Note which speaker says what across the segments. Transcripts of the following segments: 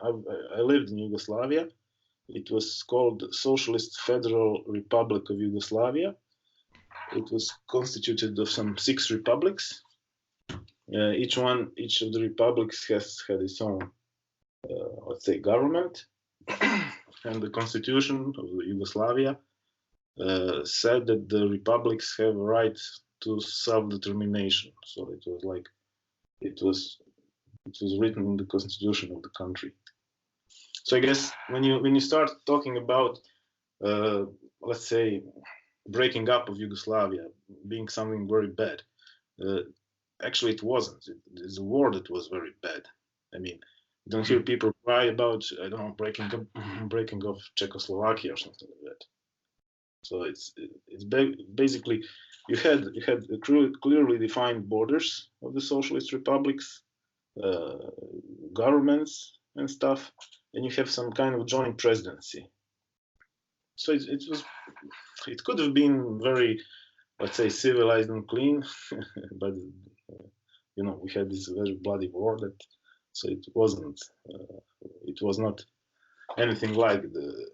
Speaker 1: I lived in Yugoslavia. It was called Socialist Federal Republic of Yugoslavia. It was constituted of some 6 republics. Each of the republics has had its own, let's say, government. And the constitution of Yugoslavia said that the republics have a right to self-determination. So it was like, it was written in the constitution of the country. So I guess when you start talking about, let's say, breaking up of Yugoslavia being something very bad, actually it wasn't. It's a war that was very bad. I mean, you don't hear people cry about, I don't know, breaking of Czechoslovakia or something like that. So it's basically you had clearly defined borders of the socialist republics, governments and stuff, and you have some kind of joint presidency. So it could have been very, let's say, civilized and clean, but you know, we had this very bloody war that, so it wasn't, it was not anything like the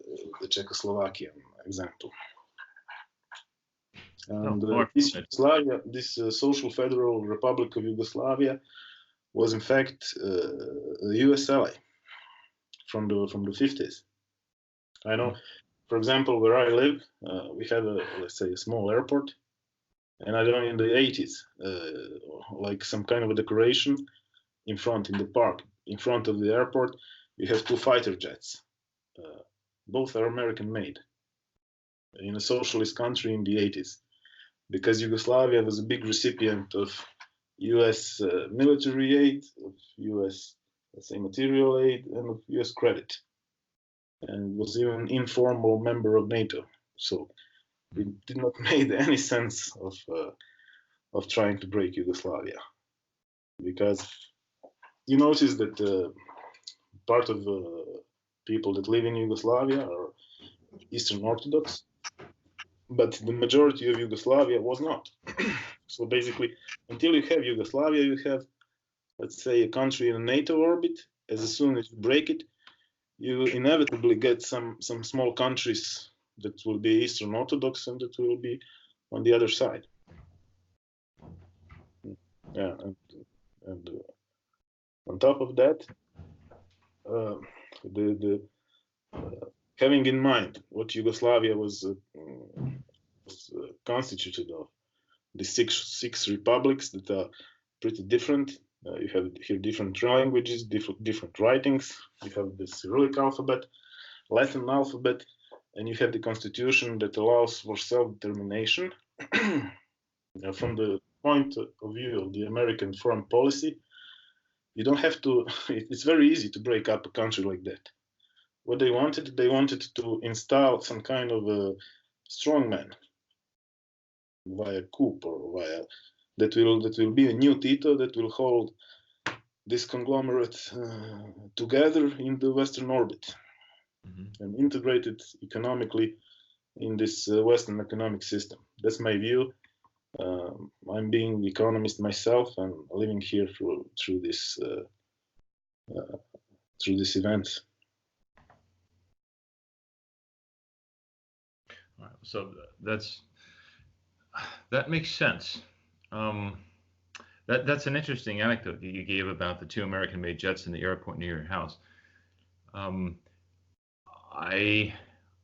Speaker 1: Czechoslovakian example. And this Yugoslavia, this Social Federal Republic of Yugoslavia, was in fact a US ally from the 50s. I know, for example, where I live, we had let's say, a small airport, and I don't know, in the 80s, like some kind of a decoration in front, in the park, in front of the airport, you have 2 fighter jets. Both are American made, in a socialist country in the 80s, because Yugoslavia was a big recipient of US military aid, of US, let's say, material aid, and of US credit, and was even an informal member of NATO. So it did not make any sense of trying to break Yugoslavia, because you notice that part of people that live in Yugoslavia are Eastern Orthodox, but the majority of Yugoslavia was not. So basically, until you have Yugoslavia, you have, let's say, a country in a NATO orbit. As soon as you break it, you inevitably get some small countries that will be Eastern Orthodox and that will be on the other side. Yeah, and on top of that, having in mind what Yugoslavia was constituted of, the six republics that are pretty different. You have here different languages, different writings. You have the Cyrillic alphabet, Latin alphabet, and you have the constitution that allows for self-determination. From the point of view of the American foreign policy, you don't have to, it's very easy to break up a country like that. What they wanted to install some kind of a strongman via coup, or via that will be a new Tito that will hold this conglomerate together in the Western orbit, and integrate it economically in this Western economic system. That's my view. I'm being the economist myself and living here through this event.
Speaker 2: So that makes sense. That's an interesting anecdote that you gave about the 2 American-made jets in the airport near your house. I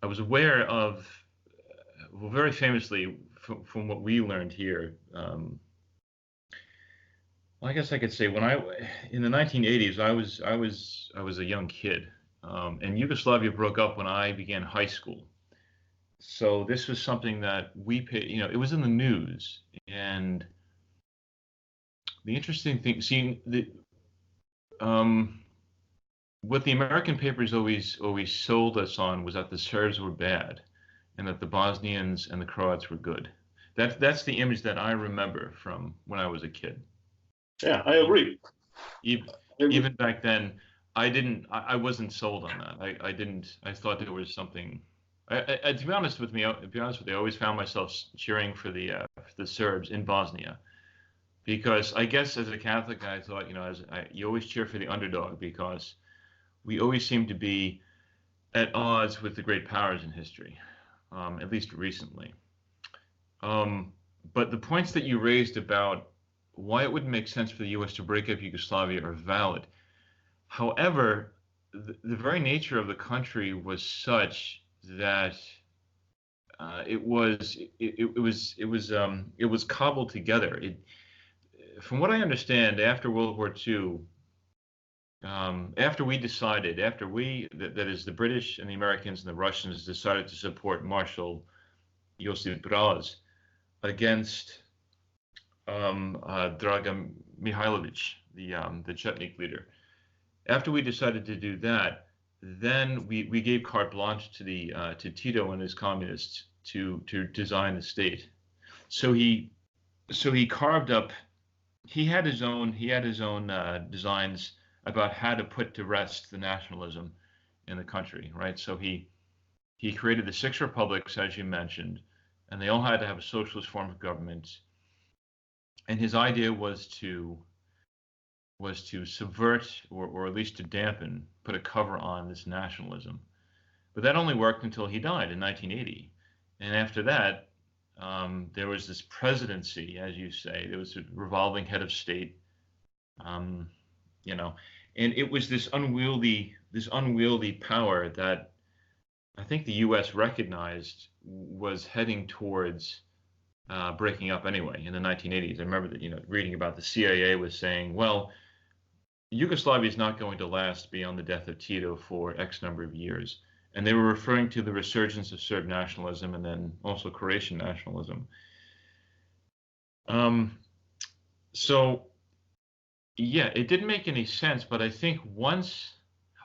Speaker 2: was aware of, well, very famously, from what we learned here. Well, I guess I could say in the 1980s, I was a young kid, and Yugoslavia broke up when I began high school. So this was something that we paid, it was in the news. And the interesting thing, seeing what the American papers always sold us on was that the Serbs were bad and that the Bosnians and the Croats were good. That's the image that I remember from when I was a kid.
Speaker 1: Yeah, I agree.
Speaker 2: Even back then, I wasn't sold on that. I thought there was something. To be honest with you, I always found myself cheering for the Serbs in Bosnia, because I guess as a Catholic, I thought, you always cheer for the underdog, because we always seem to be at odds with the great powers in history, at least recently. But the points that you raised about why it wouldn't make sense for the U.S. to break up Yugoslavia are valid. However, the very nature of the country was such that it was cobbled together. From what I understand, after World War II, after we decided, that is the British and the Americans and the Russians decided to support Marshal Josip Broz against Dragan Mihailovic, the Chetnik leader. After we decided to do that, then we gave carte blanche to Tito and his communists to design the state. So he carved up. He had his own designs about how to put to rest the nationalism in the country, right? So he created the 6 republics, as you mentioned, and they all had to have a socialist form of government. And his idea was to subvert, or at least to dampen, put a cover on this nationalism. But that only worked until he died in 1980. And after that, there was this presidency, as you say. There was a revolving head of state, and it was this unwieldy power that I think the U.S. recognized was heading towards breaking up anyway in the 1980s. I remember that, reading about the CIA was saying, well, Yugoslavia is not going to last beyond the death of Tito for X number of years. And they were referring to the resurgence of Serb nationalism and then also Croatian nationalism. So, yeah, it didn't make any sense, but I think so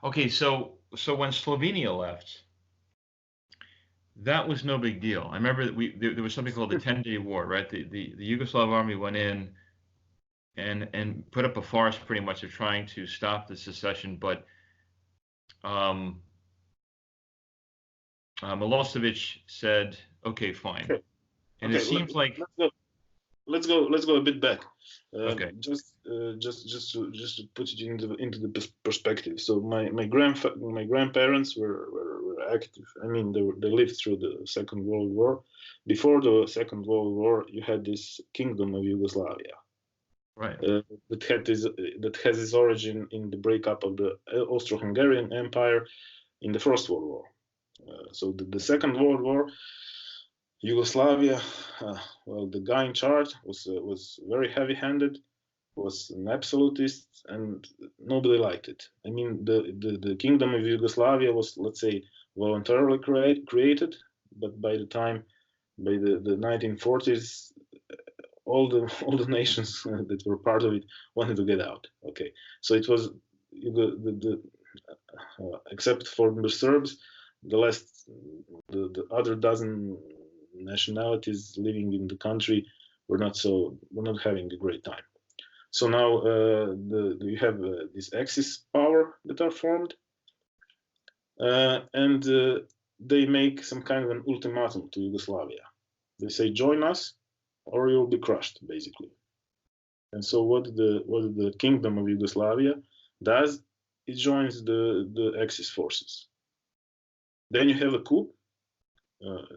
Speaker 2: when Slovenia left, that was no big deal. I remember that there was something called the 10-day war, right? The Yugoslav army went in and put up a farce pretty much of trying to stop the secession, but Milosevic said, "Okay, fine."
Speaker 1: Okay.
Speaker 2: And it seems like
Speaker 1: let's go a bit back.
Speaker 2: Okay.
Speaker 1: Just to put it into the perspective. So my grandparents were active. I mean, they lived through the Second World War. Before the Second World War, you had this Kingdom of Yugoslavia.
Speaker 2: Right.
Speaker 1: That has its origin in the breakup of the Austro-Hungarian Empire in the First World War. So the Second World War, Yugoslavia, the guy in charge was very heavy-handed, was an absolutist, and nobody liked it. I mean, the Kingdom of Yugoslavia was, let's say, voluntarily created, but by the 1940s, all the nations that were part of it wanted to get out. Okay, so it was except for the Serbs, the other dozen nationalities living in the country were not having a great time. So now you have this Axis power that are formed, and they make some kind of an ultimatum to Yugoslavia. They say, join us or you'll be crushed, basically. And so what the Kingdom of Yugoslavia does, it joins the Axis forces. Then you have a coup.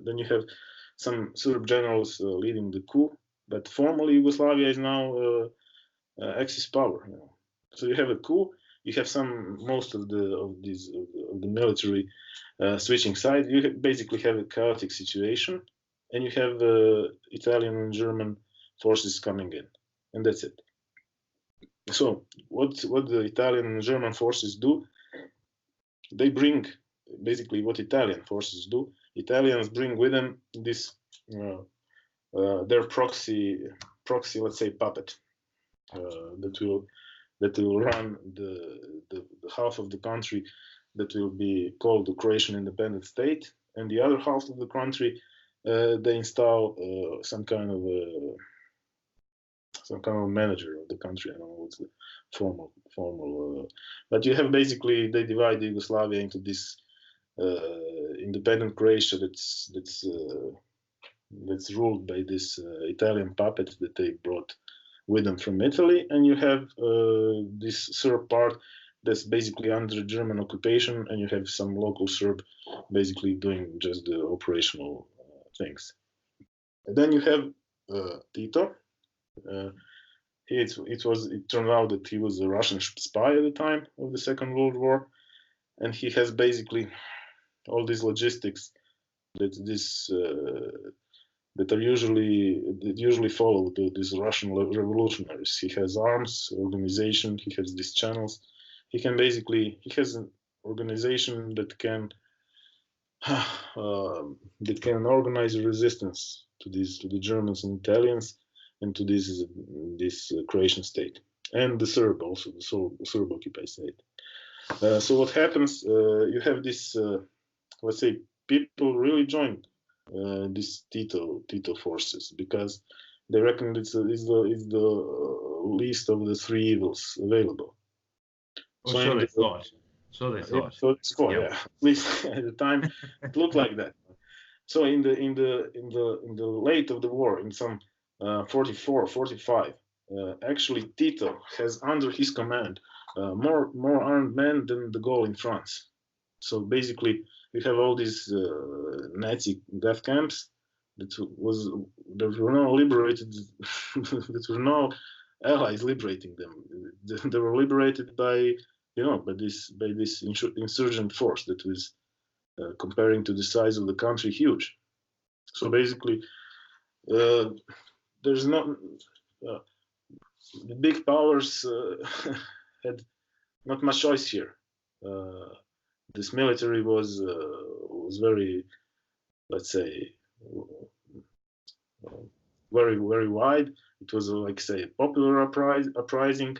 Speaker 1: Then you have some Serb generals leading the coup, but formally Yugoslavia is now Axis power. So you have a coup. You have most of the military switching sides. You basically have a chaotic situation, and you have Italian and German forces coming in, and that's it. So what the Italian and German forces do, they bring basically what Italian forces do. Italians bring with them this their proxy, let's say, puppet that will run the half of the country that will be called the Croatian independent state, and the other half of the country they install some kind of manager of the country. I don't know what's the formal but you have basically, they divide Yugoslavia into this independent Croatia that's ruled by this Italian puppet that they brought with them from Italy, and you have this Serb part that's basically under German occupation, and you have some local Serb basically doing just the operational things. And then you have Tito. It turned out that he was a Russian spy at the time of the Second World War, and he has basically all these logistics that usually follow these Russian revolutionaries. He has arms organization. He has these channels. He has an organization that can organize a resistance to the Germans and Italians and to this Croatian state, and the Serb also, the Serb occupied state. So what happens? You have this, let's say, people really join these Tito forces because they reckon it's the least of the three evils available.
Speaker 2: So they thought. So they thought.
Speaker 1: So it's thought, yeah. At least at the time, it looked like that. So in the late of the war, in some 44, 45, actually Tito has under his command more armed men than de Gaulle in France. So basically, we have all these Nazi death camps that were no liberated, that were no allies liberating them. They were liberated by this insurgent force that was comparing to the size of the country huge. So basically, there's not the big powers had not much choice here. This military was very, let's say, very wide. It was like say a popular uprising,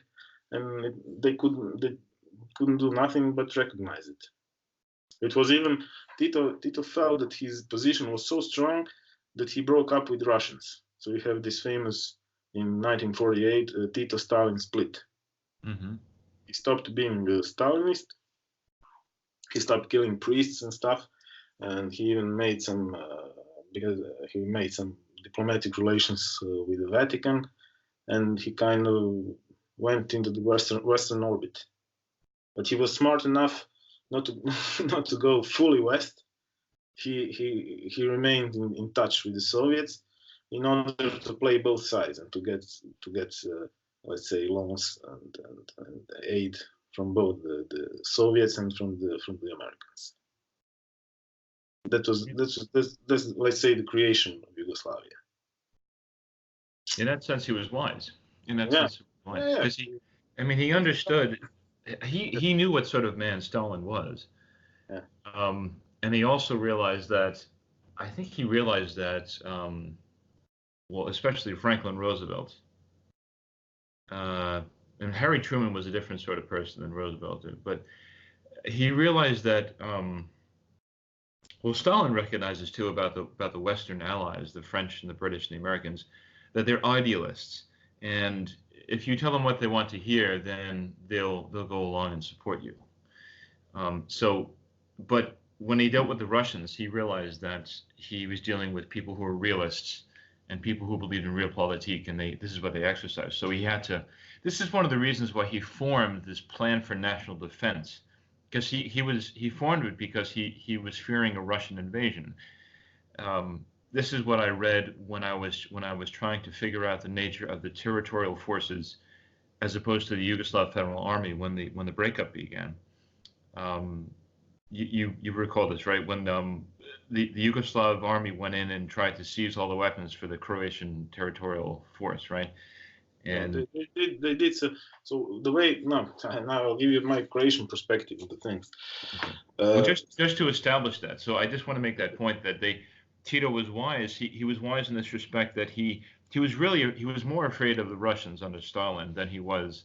Speaker 1: and they couldn't do nothing but recognize it. It was even Tito felt that his position was so strong that he broke up with Russians. So you have this famous in 1948 Tito-Stalin split.
Speaker 2: Mm-hmm.
Speaker 1: He stopped being a Stalinist. He stopped killing priests and stuff, and he even made some diplomatic relations with the Vatican, and he kind of went into the Western orbit. But he was smart enough not to go fully west. He remained in touch with the Soviets in order to play both sides and to get let's say loans and aid from both the Soviets and from the Americans. That's let's say the creation of Yugoslavia.
Speaker 2: In that sense, he was wise. In that
Speaker 1: Yeah.
Speaker 2: sense, he was wise. Because he understood. He knew what sort of man Stalin was.
Speaker 1: Yeah.
Speaker 2: And he also realized that. I think he realized that. Well, especially Franklin Roosevelt. And Harry Truman was a different sort of person than Roosevelt did, but he realized that. Well, Stalin recognizes too about the Western allies, the French and the British and the Americans, that they're idealists, and if you tell them what they want to hear, then they'll go along and support you. But when he dealt with the Russians, he realized that he was dealing with people who were realists and people who believed in realpolitik, and this is what they exercised. So he had to. This is one of the reasons why he formed this plan for national defense, because he formed it because he was fearing a Russian invasion. This is what I read when I was trying to figure out the nature of the territorial forces, as opposed to the Yugoslav Federal Army when the breakup began. You recall this, right? When the Yugoslav army went in and tried to seize all the weapons for the Croatian territorial force, right? And
Speaker 1: they did so the way now I'll give you my Croatian perspective of the things.
Speaker 2: Okay. Well, just to establish that, so I just want to make that point that Tito was wise. He was wise in this respect that he was more afraid of the Russians under Stalin than he was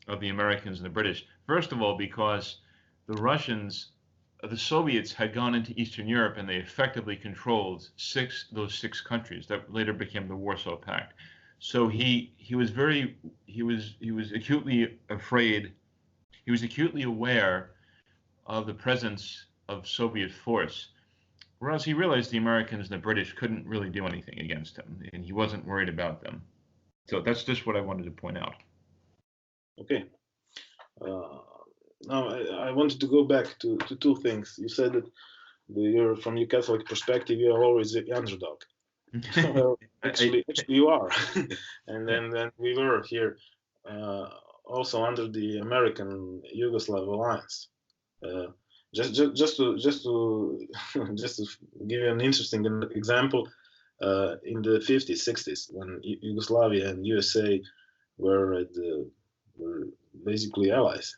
Speaker 2: of the Americans and the British. First of all, because the Soviets had gone into Eastern Europe and they effectively controlled those six countries that later became the Warsaw Pact. So he was acutely afraid. He was acutely aware of the presence of Soviet force, whereas he realized the Americans and the British couldn't really do anything against him, and he wasn't worried about them. So that's just what I wanted to point out.
Speaker 1: Okay. now I wanted to go back to two things. You said that you're from your Catholic perspective, you're always the underdog. Well, actually, you are, and then we were here also under the American Yugoslav alliance. Uh, just to just to give you an interesting example, in the 50s, 60s, when Yugoslavia and USA were were basically allies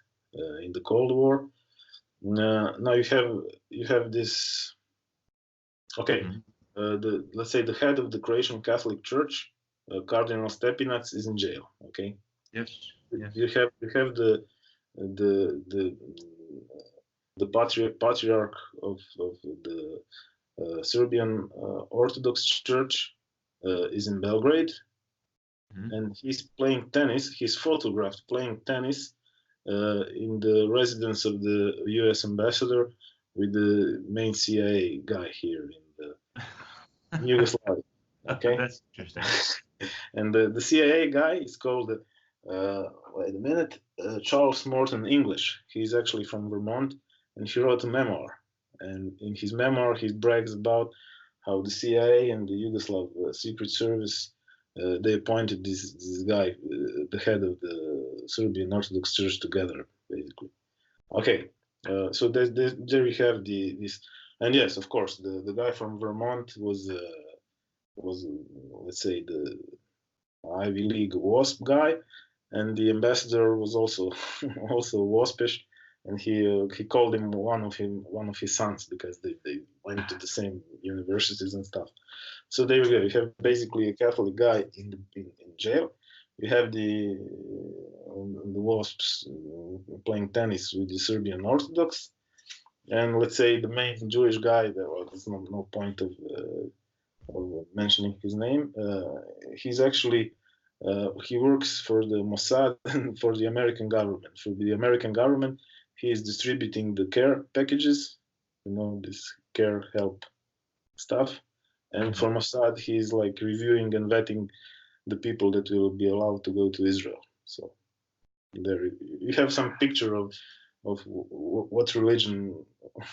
Speaker 1: in the Cold War. Now you have this. Okay, let's say the head of the Croatian Catholic Church, Cardinal Stepinac, is in jail. Okay.
Speaker 2: Yes.
Speaker 1: You have the the patriarch of the Serbian Orthodox Church is in Belgrade, and he's playing tennis. He's photographed playing tennis in the residence of the U.S. ambassador with the main CIA guy here in the Yugoslavia. Okay,
Speaker 2: that's interesting.
Speaker 1: And the CIA guy is called, wait a minute, Charles Morton English. He's actually from Vermont, and he wrote a memoir. And in his memoir, he brags about how the CIA and the Yugoslav Secret Service they appointed this guy, the head of the Serbian Orthodox Church, together, basically. Okay, so there you have this, and yes, of course, the guy from Vermont was let's say the Ivy League WASP guy, and the ambassador was also also waspish, and he called him one of his sons because they went to the same universities and stuff. So there you go. You have basically a Catholic guy in jail. You have the WASPs playing tennis with the Serbian Orthodox, and let's say the main Jewish guy. There's no point of mentioning his name. He's actually he works for the Mossad and for the American government. For the American government, he is distributing the care packages, this care help stuff. And for Mossad, he's like reviewing and vetting the people that will be allowed to go to Israel. So there you have some picture of what religion,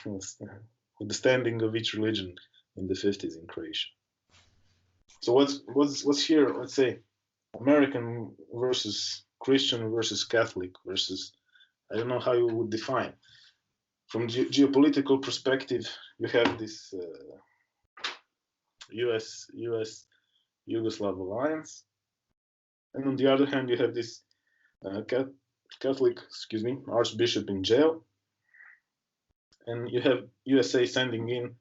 Speaker 1: the standing of each religion in the 50s in Croatia. So what's here? Let's say American versus Christian versus Catholic versus, I don't know how you would define. From geopolitical perspective, you have this U.S. Yugoslav alliance, and on the other hand, you have this Catholic, Archbishop in jail, and you have USA sending in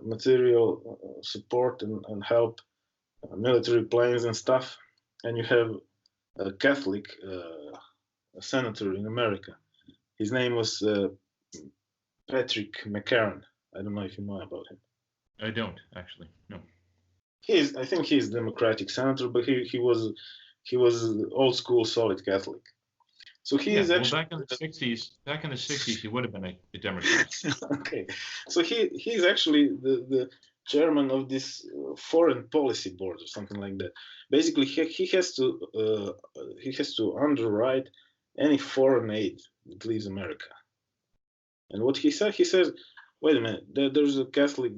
Speaker 1: material support and help, military planes and stuff, and you have a Catholic senator in America. His name was Patrick McCarran. I don't know if you know about him.
Speaker 2: I don't actually. No.
Speaker 1: I think he's Democratic senator, but he was old school solid Catholic. So he is actually
Speaker 2: back in the 60s. He would have been a Democrat.
Speaker 1: Okay, so he's actually the chairman of this foreign policy board or something like that. Basically, he has to underwrite any foreign aid that leaves America. And what he says, wait a minute, there's a Catholic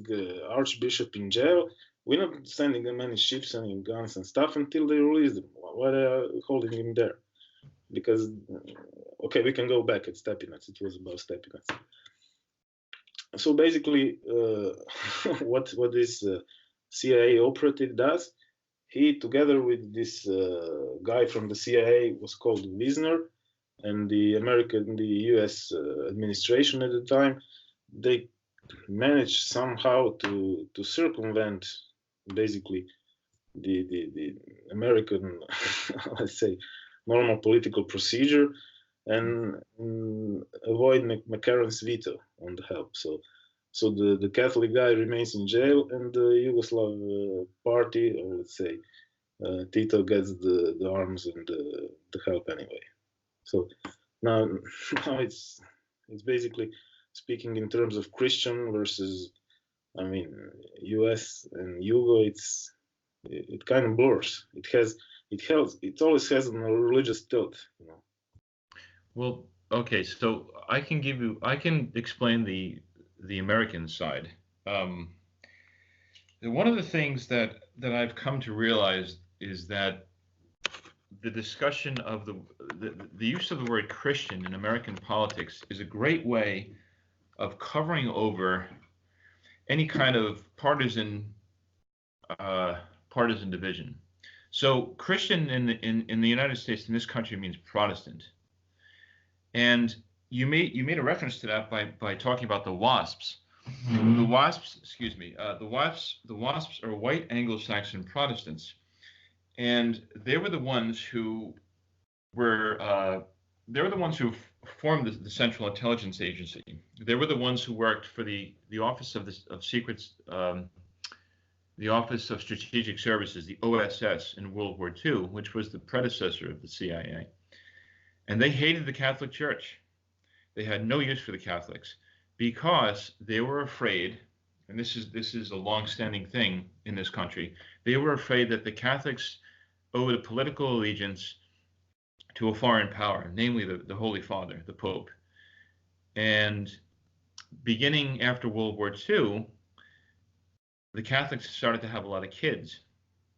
Speaker 1: archbishop in jail. We're not sending them any ships, any guns and stuff until they release them. Why are they holding him there? Because, okay, we can go back at Stepinac. It was about Stepinac. So basically, what this CIA operative does, he, together with this guy from the CIA, was called Wisner, and the U.S. administration at the time, they managed somehow to circumvent basically the American, let's say, normal political procedure and avoid McCarran's veto on the help. So the Catholic guy remains in jail, and the Yugoslav party, or let's say Tito, gets the arms and the help anyway. So now it's basically speaking in terms of Christian versus, I mean, U.S. and Yugo. It kind of blurs. It always has a religious tilt,
Speaker 2: Well, Okay, so I can explain the American side. Um, One of the things that I've come to realize is that the discussion of the use of the word Christian in American politics is a great way of covering over any kind of partisan division. So Christian in the United States, in this country, means Protestant, and you made a reference to that by talking about the WASPs. The WASPs, excuse me, the WASPs are white Anglo-Saxon Protestants, and they were the ones who were they were the ones who formed the Central Intelligence Agency. They were the ones who worked for the Office of Secrets, the Office of Strategic Services, the OSS, in World War II, which was the predecessor of the CIA. And they hated the Catholic Church. They had no use for the Catholics because they were afraid, and this is a long-standing thing in this country. They were afraid that the Catholics owed a political allegiance to a foreign power, namely the Holy Father, the Pope. And beginning after World War II, the Catholics started to have a lot of kids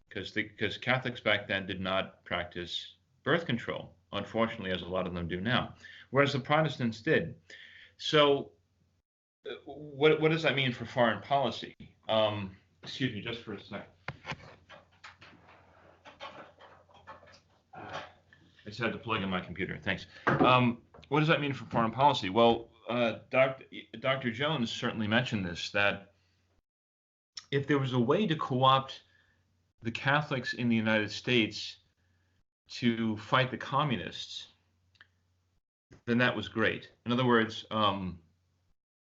Speaker 2: because Catholics back then did not practice birth control, unfortunately, as a lot of them do now, whereas the Protestants did. So what does that mean for foreign policy? Excuse me, just for a second. I just had to plug in my computer. Thanks. What does that mean for foreign policy? Well, Dr. Jones certainly mentioned this, that if there was a way to co-opt the Catholics in the United States to fight the communists, then that was great. In other words,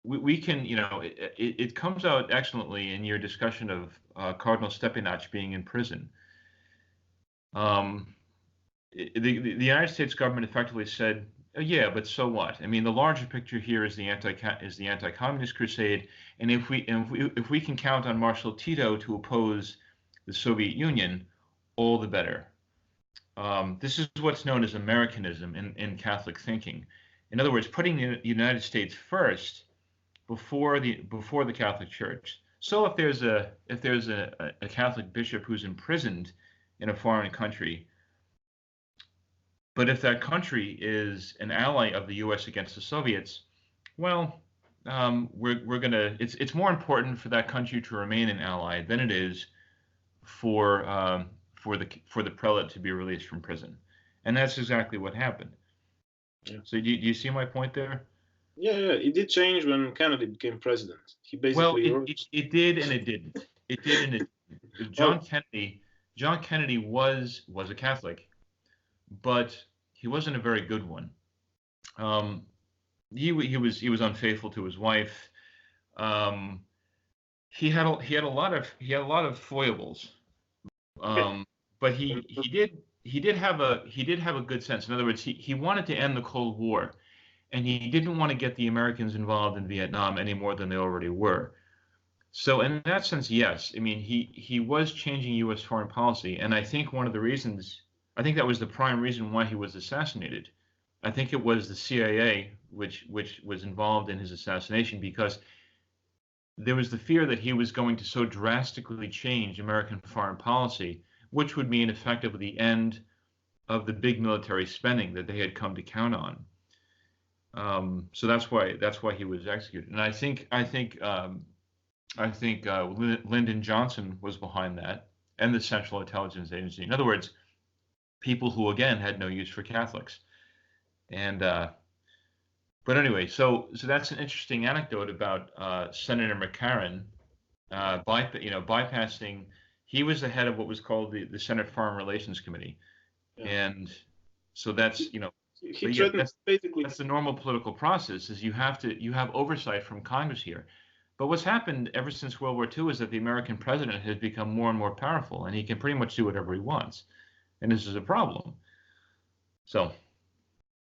Speaker 2: we can, it comes out excellently in your discussion of Cardinal Stepinac being in prison. The United States government effectively said, oh, yeah, but so what? I mean, the larger picture here is the anti-communist crusade, and if we can count on Marshal Tito to oppose the Soviet Union, all the better. This is what's known as Americanism in Catholic thinking. In other words, putting the United States first before the Catholic Church. So if there's a Catholic bishop who's imprisoned in a foreign country, but if that country is an ally of the U.S. against the Soviets, well, it's more important for that country to remain an ally than it is for the prelate to be released from prison, and that's exactly what happened.
Speaker 1: Yeah.
Speaker 2: So do you see my point there?
Speaker 1: Yeah, it did change when Kennedy became president. He basically
Speaker 2: it did and it didn't. It did and it didn't. John Kennedy was a Catholic, but he wasn't a very good one. He was unfaithful to his wife. He had a lot of foibles, but he did have a good sense. In other words, he wanted to end the Cold War, and he didn't want to get the Americans involved in Vietnam any more than they already were. So in that sense, yes. I mean, he was changing U.S. foreign policy, and I think that was the prime reason why he was assassinated. I think it was the CIA which was involved in his assassination, because there was the fear that he was going to so drastically change American foreign policy, which would mean effectively the end of the big military spending that they had come to count on. So that's why he was executed. And I think Lyndon Johnson was behind that, and the Central Intelligence Agency. In other words, people who again had no use for Catholics. And but anyway, so that's an interesting anecdote about Senator McCarran bypassing. He was the head of what was called the Senate Foreign Relations Committee,
Speaker 1: Yeah.
Speaker 2: And so that's
Speaker 1: basically
Speaker 2: that's the normal political process. Is you have oversight from Congress here. But what's happened ever since World War II is that the American president has become more and more powerful, and he can pretty much do whatever he wants, and this is a problem. So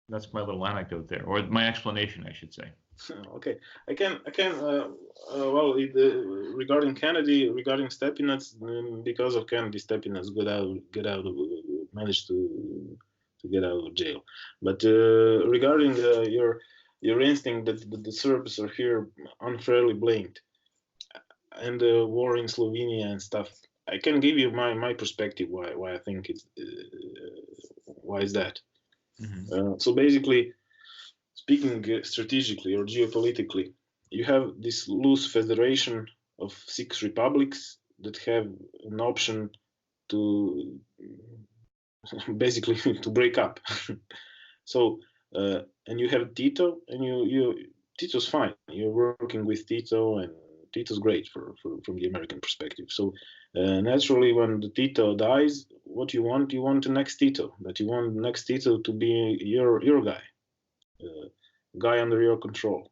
Speaker 2: that's my little anecdote there, or my explanation, I should say.
Speaker 1: Okay, I can. Regarding Kennedy, regarding Stepinac, because of Kennedy, Stepinac managed to get out of jail. But regarding your instinct that the Serbs are here unfairly blamed, and the war in Slovenia and stuff, I can give you my perspective why I think it's why is that. So basically, speaking strategically or geopolitically, you have this loose federation of 6 republics that have an option to basically to break up. So and you have Tito, and you Tito's fine. You're working with Tito, and Tito's great from the American perspective. So naturally, when the Tito dies, what you want the next Tito. That you want the next Tito to be your guy, guy under your control.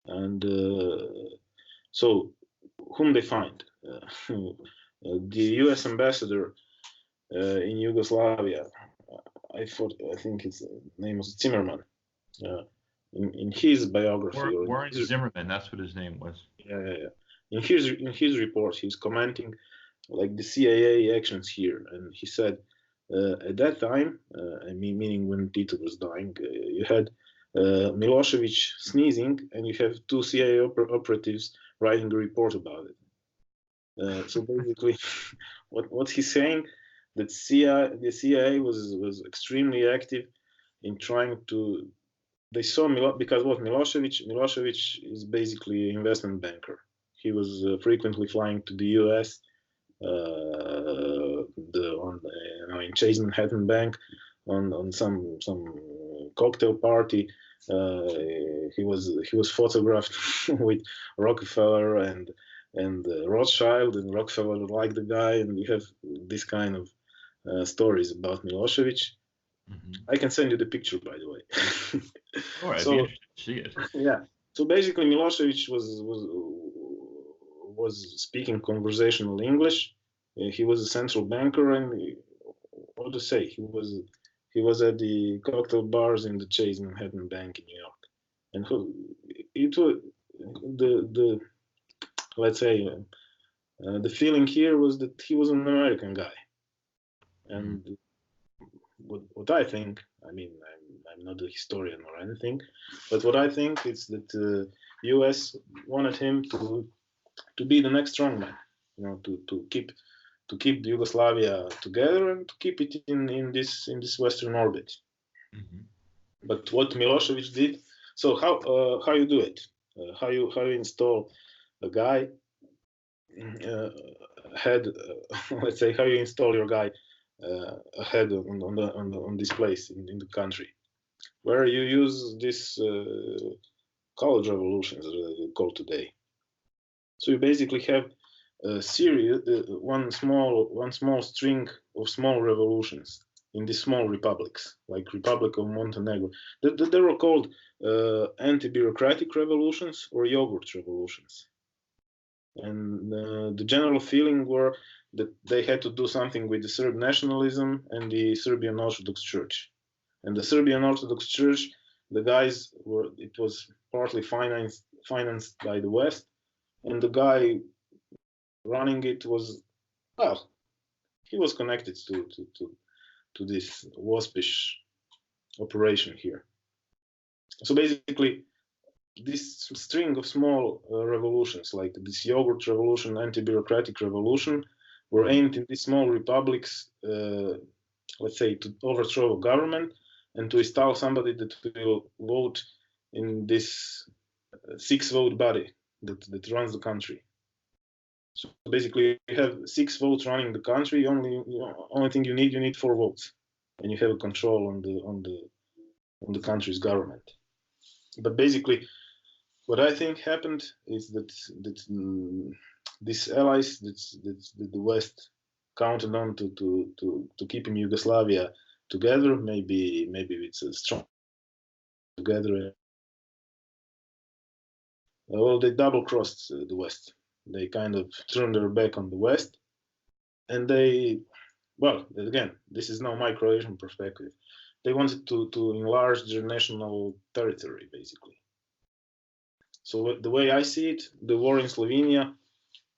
Speaker 1: And so whom they find? The U.S. ambassador in Yugoslavia. I think his name was Zimmerman. In his biography,
Speaker 2: Warren Zimmerman, that's what his name was.
Speaker 1: Yeah. In his report, he's commenting like the CIA actions here, and he said at that time, meaning when Tito was dying, you had Milosevic sneezing, and you have 2 CIA operatives writing a report about it. So basically, what he's saying, that the CIA was extremely active in trying to. They saw because what Milosevic is basically an investment banker. He was frequently flying to the U.S. In Chase Manhattan Bank on some cocktail party. He was photographed with Rockefeller and Rothschild, and Rockefeller liked the guy, and you have this kind of stories about Milosevic. I can send you the picture, by the way.
Speaker 2: All right, I'd be interested to see it.
Speaker 1: Yeah. So basically, Milosevic was speaking conversational English. He was a central banker, and what to say, he was at the cocktail bars in the Chase Manhattan Bank in New York, and it was the let's say the feeling here was that he was an American guy, and what I think, I mean, I'm not a historian or anything, but what I think is that the U.S. wanted him to be the next strongman, to keep the Yugoslavia together and to keep it in this Western orbit. But what Milosevic did, so how you do it? How you install a guy let's say, how you install your guy ahead on this place in the country, where you use this college revolutions, as they call today. So you basically have a series, one small string of small revolutions in these small republics, like Republic of Montenegro. They were called anti-bureaucratic revolutions or yogurt revolutions. And the general feeling were that they had to do something with the Serb nationalism and the Serbian Orthodox Church. And the Serbian Orthodox Church, it was partly financed by the West, and the guy running it was, well, he was connected to this waspish operation here. So basically, this string of small revolutions, like this yogurt revolution, anti-bureaucratic revolution, were aimed in these small republics, let's say, to overthrow a government and to install somebody that will vote in this 6-vote body that runs the country. So basically, you have 6 votes running the country. Only thing you need 4 votes, and you have control on the country's government. But basically, what I think happened is that these allies that the West counted on to keeping Yugoslavia together, maybe it's a strong together. Well, they double-crossed the West. They kind of turned their back on the West, and well, again, this is now my Croatian perspective. They wanted to enlarge their national territory, basically. So the way I see it, the war in Slovenia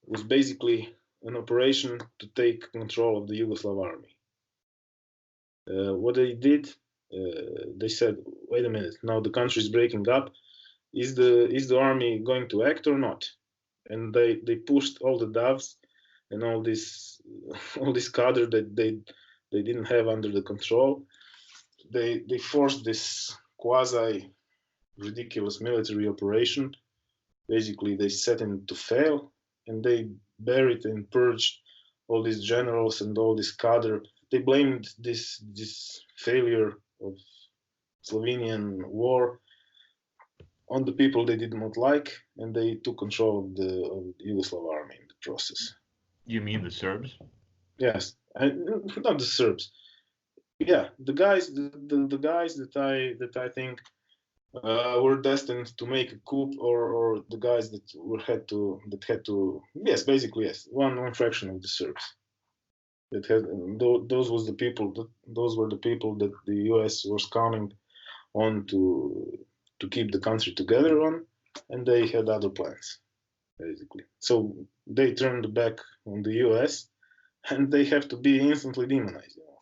Speaker 1: was basically an operation to take control of the Yugoslav army. What they did, they said, "Wait a minute! Now the country is breaking up. Is the army going to act or not?" And they pushed all the doves and all this all this cadre that they didn't have under the control. They forced this quasi ridiculous military operation. Basically, they set him to fail, and they buried and purged all these generals and all this cadre. They blamed this failure of Slovenian war on the people they did not like, and they took control of the Yugoslav army in the process.
Speaker 2: You mean the Serbs?
Speaker 1: Yes, not the Serbs. Yeah, the guys, the guys that I think were destined to make a coup, or the guys that had to yes, basically yes, one fraction of the Serbs that had those was the people those were the people that the U.S. was counting on to keep the country together on, and they had other plans basically. So they turned back on the U.S. and they have to be instantly demonized, you know,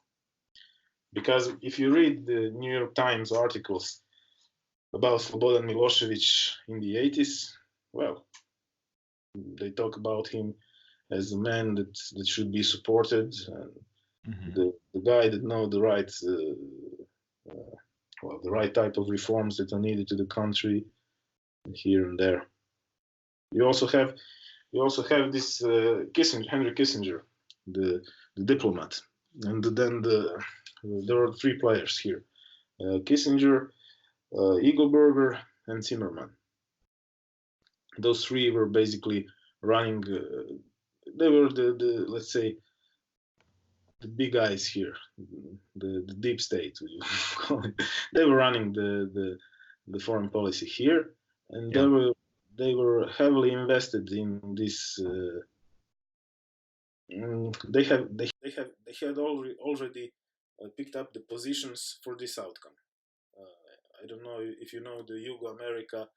Speaker 1: because if you read the New York Times articles about Slobodan Milosevic in the 80s, well, they talk about him as a man that should be supported, and the guy that know the right the right type of reforms that are needed to the country here and there. You also have this Kissinger, Henry Kissinger, the diplomat, and then there are three players here: Kissinger, Eagleberger, and Zimmerman. Those three were basically running. They were the let's say the big guys here, the deep state. They were running the foreign policy here, and they were heavily invested in this. They had already picked up the positions for this outcome. I don't know if you know the Yugo America,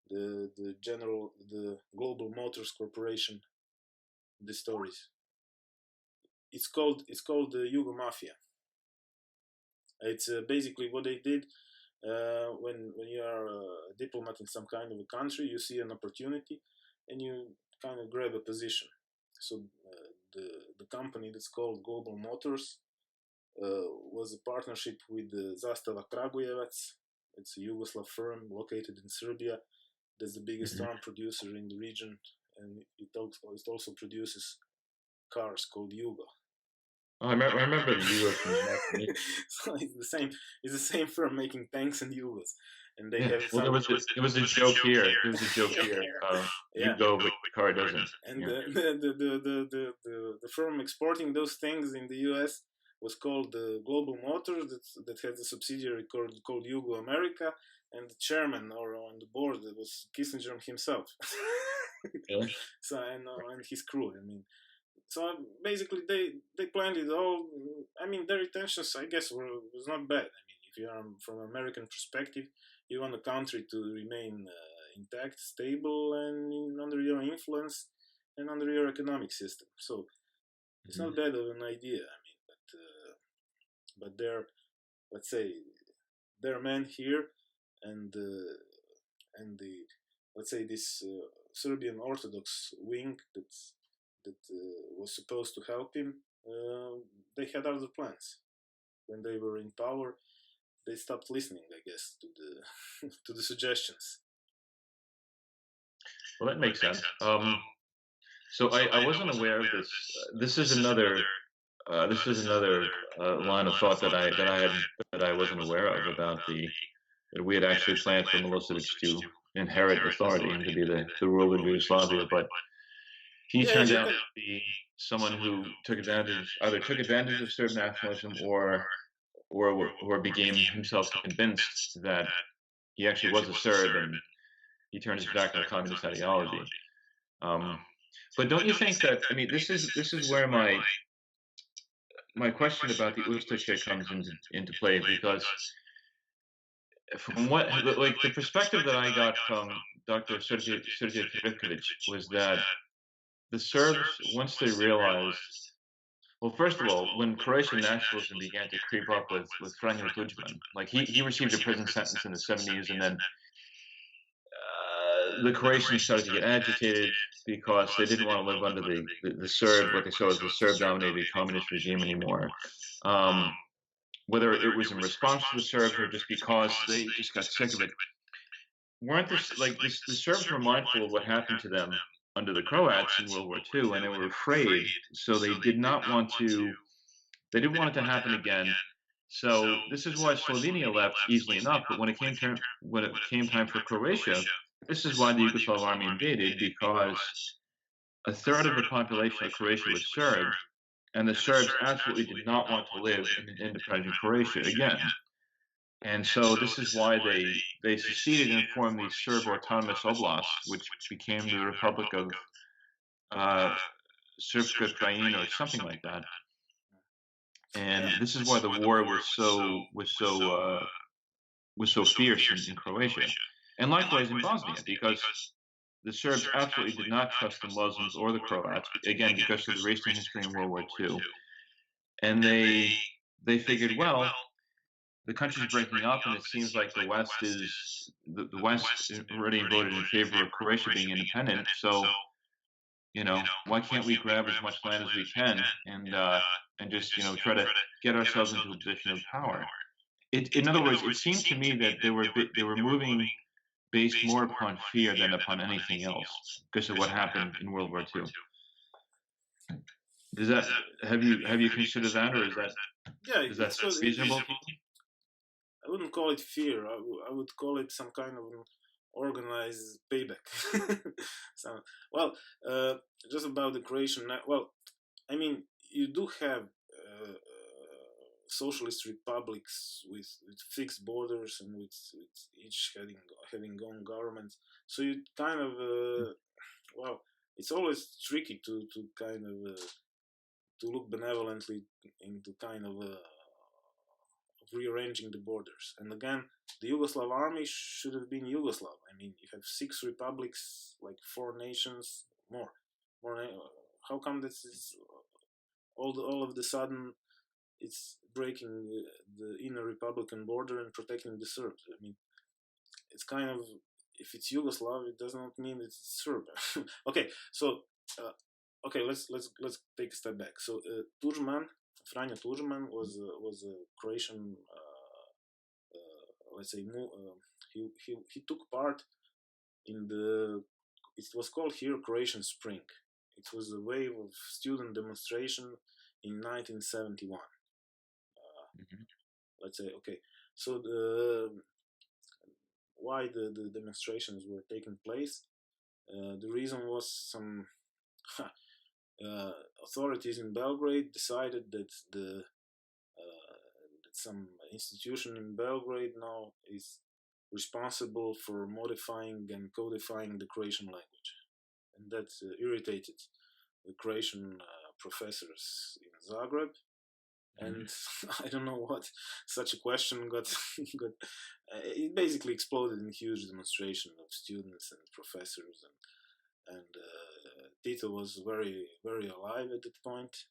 Speaker 1: the Global Motors Corporation, the stories. It's called the Yugo Mafia. It's basically what they did when you are a diplomat in some kind of a country, you see an opportunity, and you kind of grab a position. So the company that's called Global Motors was a partnership with Zastava Kragujevac. It's a Yugoslav firm located in Serbia. That's the biggest arm producer in the region, and it also produces cars called Yugo.
Speaker 2: Oh, I remember the Yugo from
Speaker 1: So it's the same firm making tanks and Yugos. And they have
Speaker 2: well, it was a joke here. It was a joke here. Yugo, but the car doesn't.
Speaker 1: And the firm exporting those things in the U.S. was called Global Motors, that had a subsidiary called Yugo America, and the chairman or on the board was Kissinger himself.
Speaker 2: Really?
Speaker 1: So and his crew. I mean, so basically they planned it all. I mean, their intentions, I guess, was not bad. I mean, if you are from an American perspective, you want the country to remain intact, stable, and under your influence and under your economic system. So it's not bad of an idea. I mean, but they're, let's say, they're men here, and the let's say this Serbian Orthodox wing that was supposed to help him. They had other plans. When they were in power, they stopped listening, I guess, to the to the suggestions.
Speaker 2: Well, that makes sense. So I wasn't aware of this. This is another line of thought that I wasn't aware of about that we had actually planned for Milosevic to inherit authority and to be the ruler of Yugoslavia, but he turned out to be someone who either took advantage of Serb nationalism or became himself convinced that he actually was a Serb, and he turned his back on communist ideology. But don't you think that, I mean, this is where my question about the Ustaše comes into play, because from what, like, the perspective that I got from Dr. Sergej Trivkovic was that the Serbs, once they realized Well, first of all, when Croatian nationalism began to creep up with Franjo Tudjman, like he received a prison sentence in the 70s, and then the Croatians started to get agitated because they didn't want to live under the Serb, what they saw as the Serb-dominated communist regime anymore. Whether it was in response to the Serbs or just because they just got sick of it, weren't this like this? The Serbs were mindful of what happened to them under the Croats in World War II, and they were afraid, so they did not want to. They didn't want it to happen again. So this is why Slovenia left easily enough. But when it came time for Croatia, this is why the Yugoslav army invaded, because a third of the population of Croatia was Serb, and the Serbs absolutely did not want to live in an independent Croatia again. And so this is why they seceded and formed the Serb Autonomous Oblast, which became the Republic of Srpska Krajina or something like that. And this is why the war was so fierce in Croatia, and likewise in Bosnia, because the Serbs absolutely did not trust the Muslims or the Croats, again because of the racing history in World War II, and they figured, well, the country's breaking up, and it seems like the West already voted in favor of Croatia being independent, so why can't we grab as much land as we can and just try to get ourselves into a position of power? In other words, it seemed to me that they were moving based more upon fear than upon anything else because of what happened in World War II. Does that have you considered that, or is that reasonable?
Speaker 1: I wouldn't call it fear. I would call it some kind of organized payback. So, well, just about the Croatian. Well, I mean, you do have socialist republics with fixed borders and with each having own governments. So you kind of well, it's always tricky to kind of to look benevolently into kind of rearranging the borders. And again, the Yugoslav army should have been Yugoslav. I mean, you have 6 republics, like 4 nations, more. How come this is all of the sudden it's breaking the inner republican border and protecting the Serbs? I mean, it's kind of, if it's Yugoslav, it does not mean it's Serb. Okay, so okay, let's take a step back. So Franjo Tudjman was a Croatian. Let's say he took part in it was called here Croatian Spring. It was a wave of student demonstration in 1971. Let's say, okay, so why the demonstrations were taking place? The reason was some authorities in Belgrade decided that that some institution in Belgrade now is responsible for modifying and codifying the Croatian language, and that irritated the Croatian professors in Zagreb. And I don't know what such a question got. It basically exploded in huge demonstration of students and professors, and Tito was very, very alive at that point.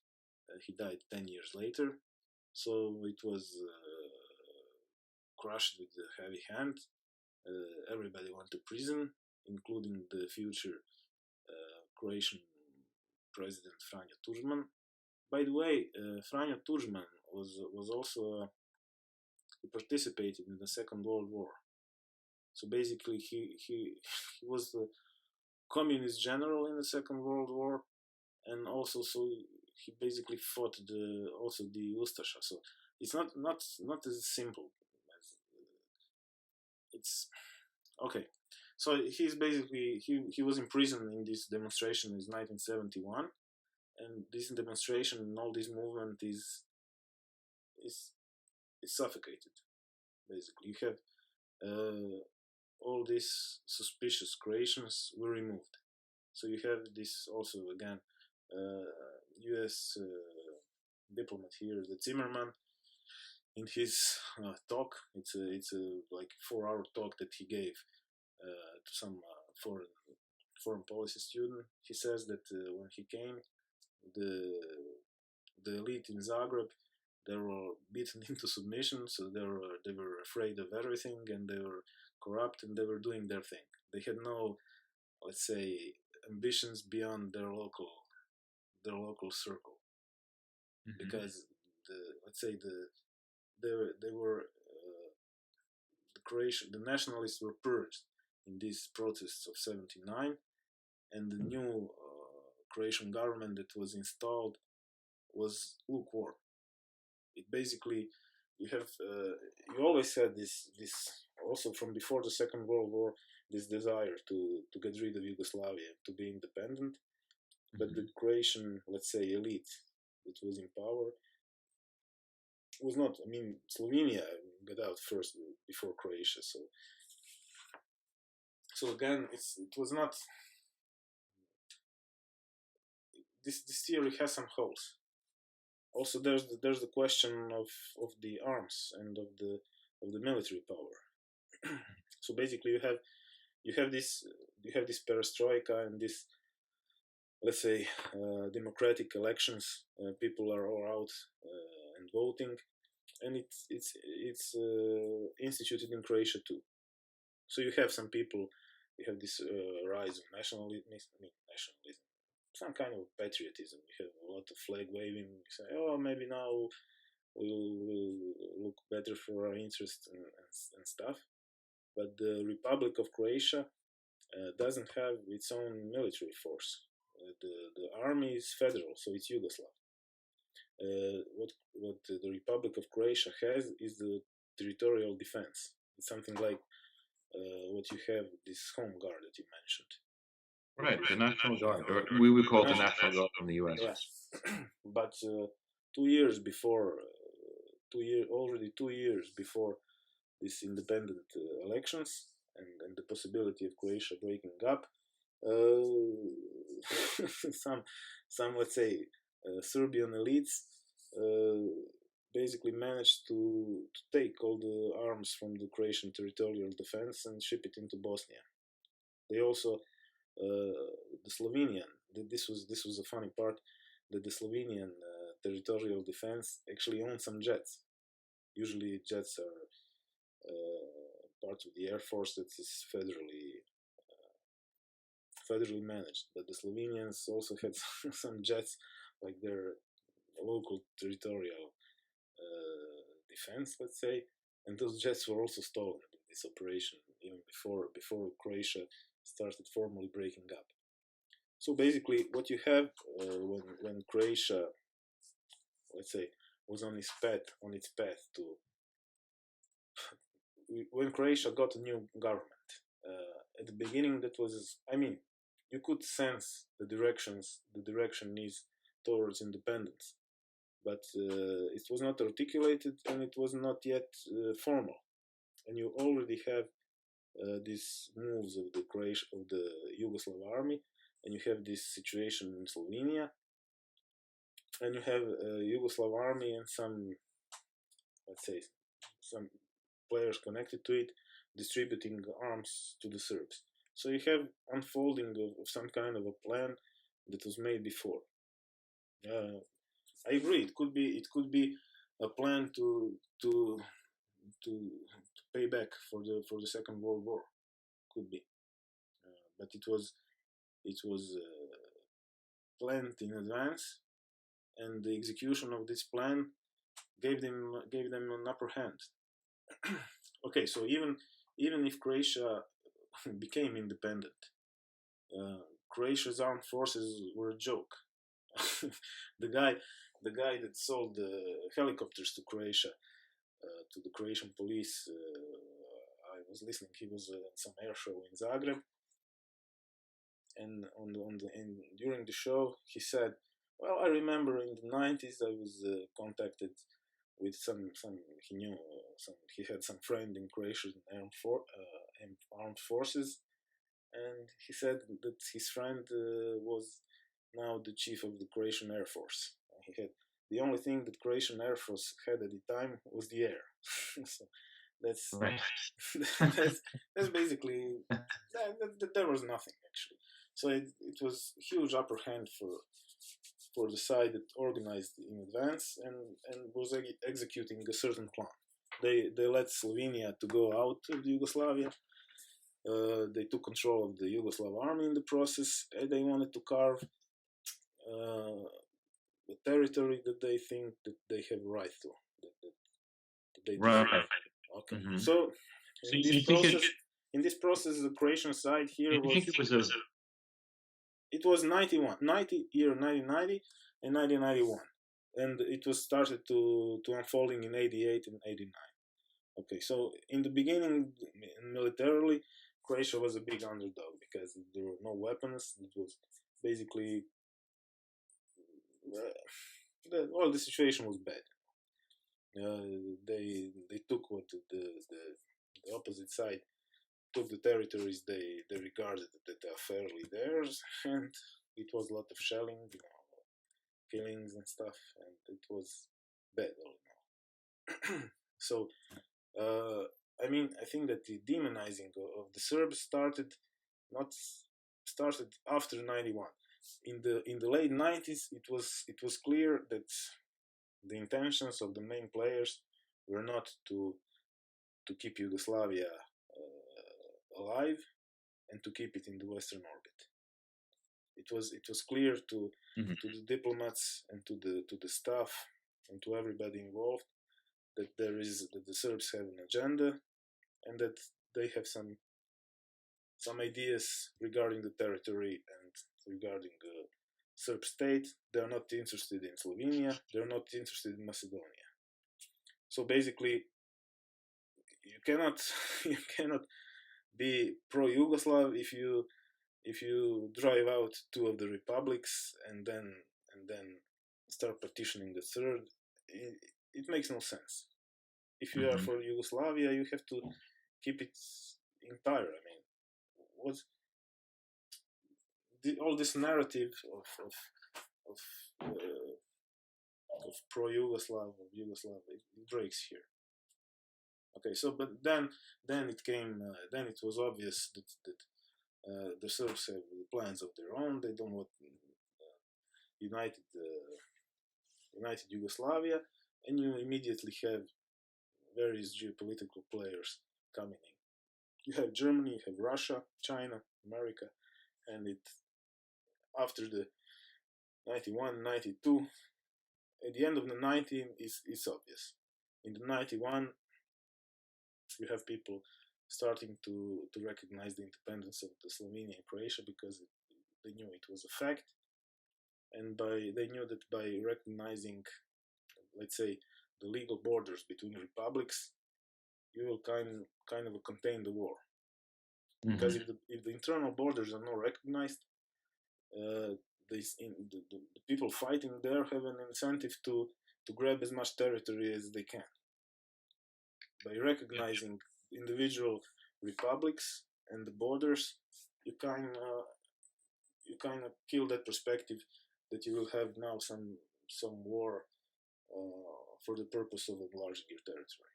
Speaker 1: He died 10 years later, so it was crushed with a heavy hand. Everybody went to prison, including the future Croatian president Franjo Tudjman. By the way, Franjo Tudjman was also he participated in the Second World War. So basically, he was the communist general in the Second World War, and also so he basically fought also the Ustasha. So it's not as simple as it's okay. So he's basically he was imprisoned in this demonstration in 1971, and this demonstration and all this movement is suffocated. Basically, you have all these suspicious Croatians were removed. So you have this also again, U.S. Diplomat here, the Zimmerman, in his talk. It's a like 4-hour talk that he gave to some foreign policy student. He says that when he came, the the elite in Zagreb, they were beaten into submission, so they were afraid of everything, and they were corrupt, and they were doing their thing. They had no, let's say, ambitions beyond their local circle, because they were the nationalists were purged in these protests of '79, and the new Croatian government that was installed was lukewarm. It basically, you always had this also from before the Second World War, this desire to get rid of Yugoslavia, to be independent, but the Croatian, let's say, elite that was in power was not. I mean, Slovenia got out first before Croatia, so again, it was not. This theory has some holes. Also, there's the question of the arms and of the military power. So basically, you have this perestroika and this, let's say, democratic elections. People are all out and voting, and it's instituted in Croatia too. So you have some people, you have this rise of nationalism, some kind of patriotism. You have a lot of flag waving. You say, oh, maybe now we'll look better for our interests and stuff. But the Republic of Croatia doesn't have its own military force. The army is federal, so it's Yugoslav. What the Republic of Croatia has is the territorial defense. It's something like what you have, this home guard that you mentioned.
Speaker 2: Right, the National Guard, or we would call it the National Guard in the U.S.
Speaker 1: Yeah. But 2 years before, already 2 years before these independent elections and the possibility of Croatia breaking up, some let's say Serbian elites basically managed to take all the arms from the Croatian territorial defense and ship it into Bosnia. They also the Slovenian. This was a funny part, that the Slovenian territorial defense actually owned some jets. Usually, jets are part of the air force that is federally managed. But the Slovenians also had some jets, like their local territorial defense, let's say, and those jets were also stolen in this operation even before Croatia started formally breaking up. So basically, what you have when Croatia, let's say, was on its path to, when Croatia got a new government, at the beginning, that was, I mean, you could sense the direction is towards independence, but it was not articulated and it was not yet formal, and you already have these moves of the Yugoslav army, and you have this situation in Slovenia, and you have Yugoslav army and some, let's say, some players connected to it distributing arms to the Serbs. So you have unfolding of some kind of a plan that was made before. I agree. It could be a plan to pay back for the Second World War. Could be, but it was planned in advance, and the execution of this plan gave them an upper hand. Okay, so even if Croatia became independent, Croatia's armed forces were a joke. the guy that sold the helicopters to Croatia, to the Croatian police, I was listening. He was at some air show in Zagreb, and during the show he said, "Well, I remember in the '90s I was contacted with some he knew he had some friend in Croatian armed forces, and he said that his friend was now the chief of the Croatian Air Force. He had the only thing that Croatian Air Force had at the time was the air." So that's
Speaker 2: Right.
Speaker 1: that's basically there was nothing actually. So it was huge upper hand for the side that organized in advance and was executing a certain plan. They let Slovenia to go out of Yugoslavia. They took control of the Yugoslav army in the process, and they wanted to carve the territory that they think that they have right to. That they
Speaker 2: Right.
Speaker 1: Okay.
Speaker 2: Mm-hmm.
Speaker 1: So in this process, the Croatian side here it was 1990 and 1991, and it was started to unfolding in 88 and 89. Okay, so in the beginning, militarily, Croatia was a big underdog because there were no weapons. It was basically the situation was bad. They took what the opposite side took the territories they regarded that are fairly theirs, and it was a lot of shelling, killings and stuff, and it was bad all in all. So, I think that the demonizing of the Serbs started after 91. In the late 90s, it was clear that the intentions of the main players were not to keep Yugoslavia alive and to keep it in the Western orbit. It was clear to the diplomats and to the staff and to everybody involved that the Serbs have an agenda and that they have some ideas regarding the territory and regarding the Serb state. They're not interested in Slovenia. They're not interested in Macedonia. So basically, you cannot be pro-Yugoslav if you drive out two of the republics and then start partitioning the third. It makes no sense. If you are for Yugoslavia, you have to keep it entire. All this narrative of pro-Yugoslav, of Yugoslavia, it breaks here. Okay, so but then it was obvious that the Serbs have plans of their own. They don't want united Yugoslavia, and you immediately have various geopolitical players coming in. You have Germany, you have Russia, China, America, and after the 91, 92, at the end of the 90s, it's obvious. In the 91, you have people starting to recognize the independence of the Slovenia and Croatia because they knew it was a fact, and they knew that by recognizing, let's say, the legal borders between republics, you will kind of contain the war. Because if the internal borders are not recognized, the people fighting there have an incentive to grab as much territory as they can. By recognizing individual republics and the borders, you kind of kill that perspective that you will have now some war for the purpose of enlarging your territory.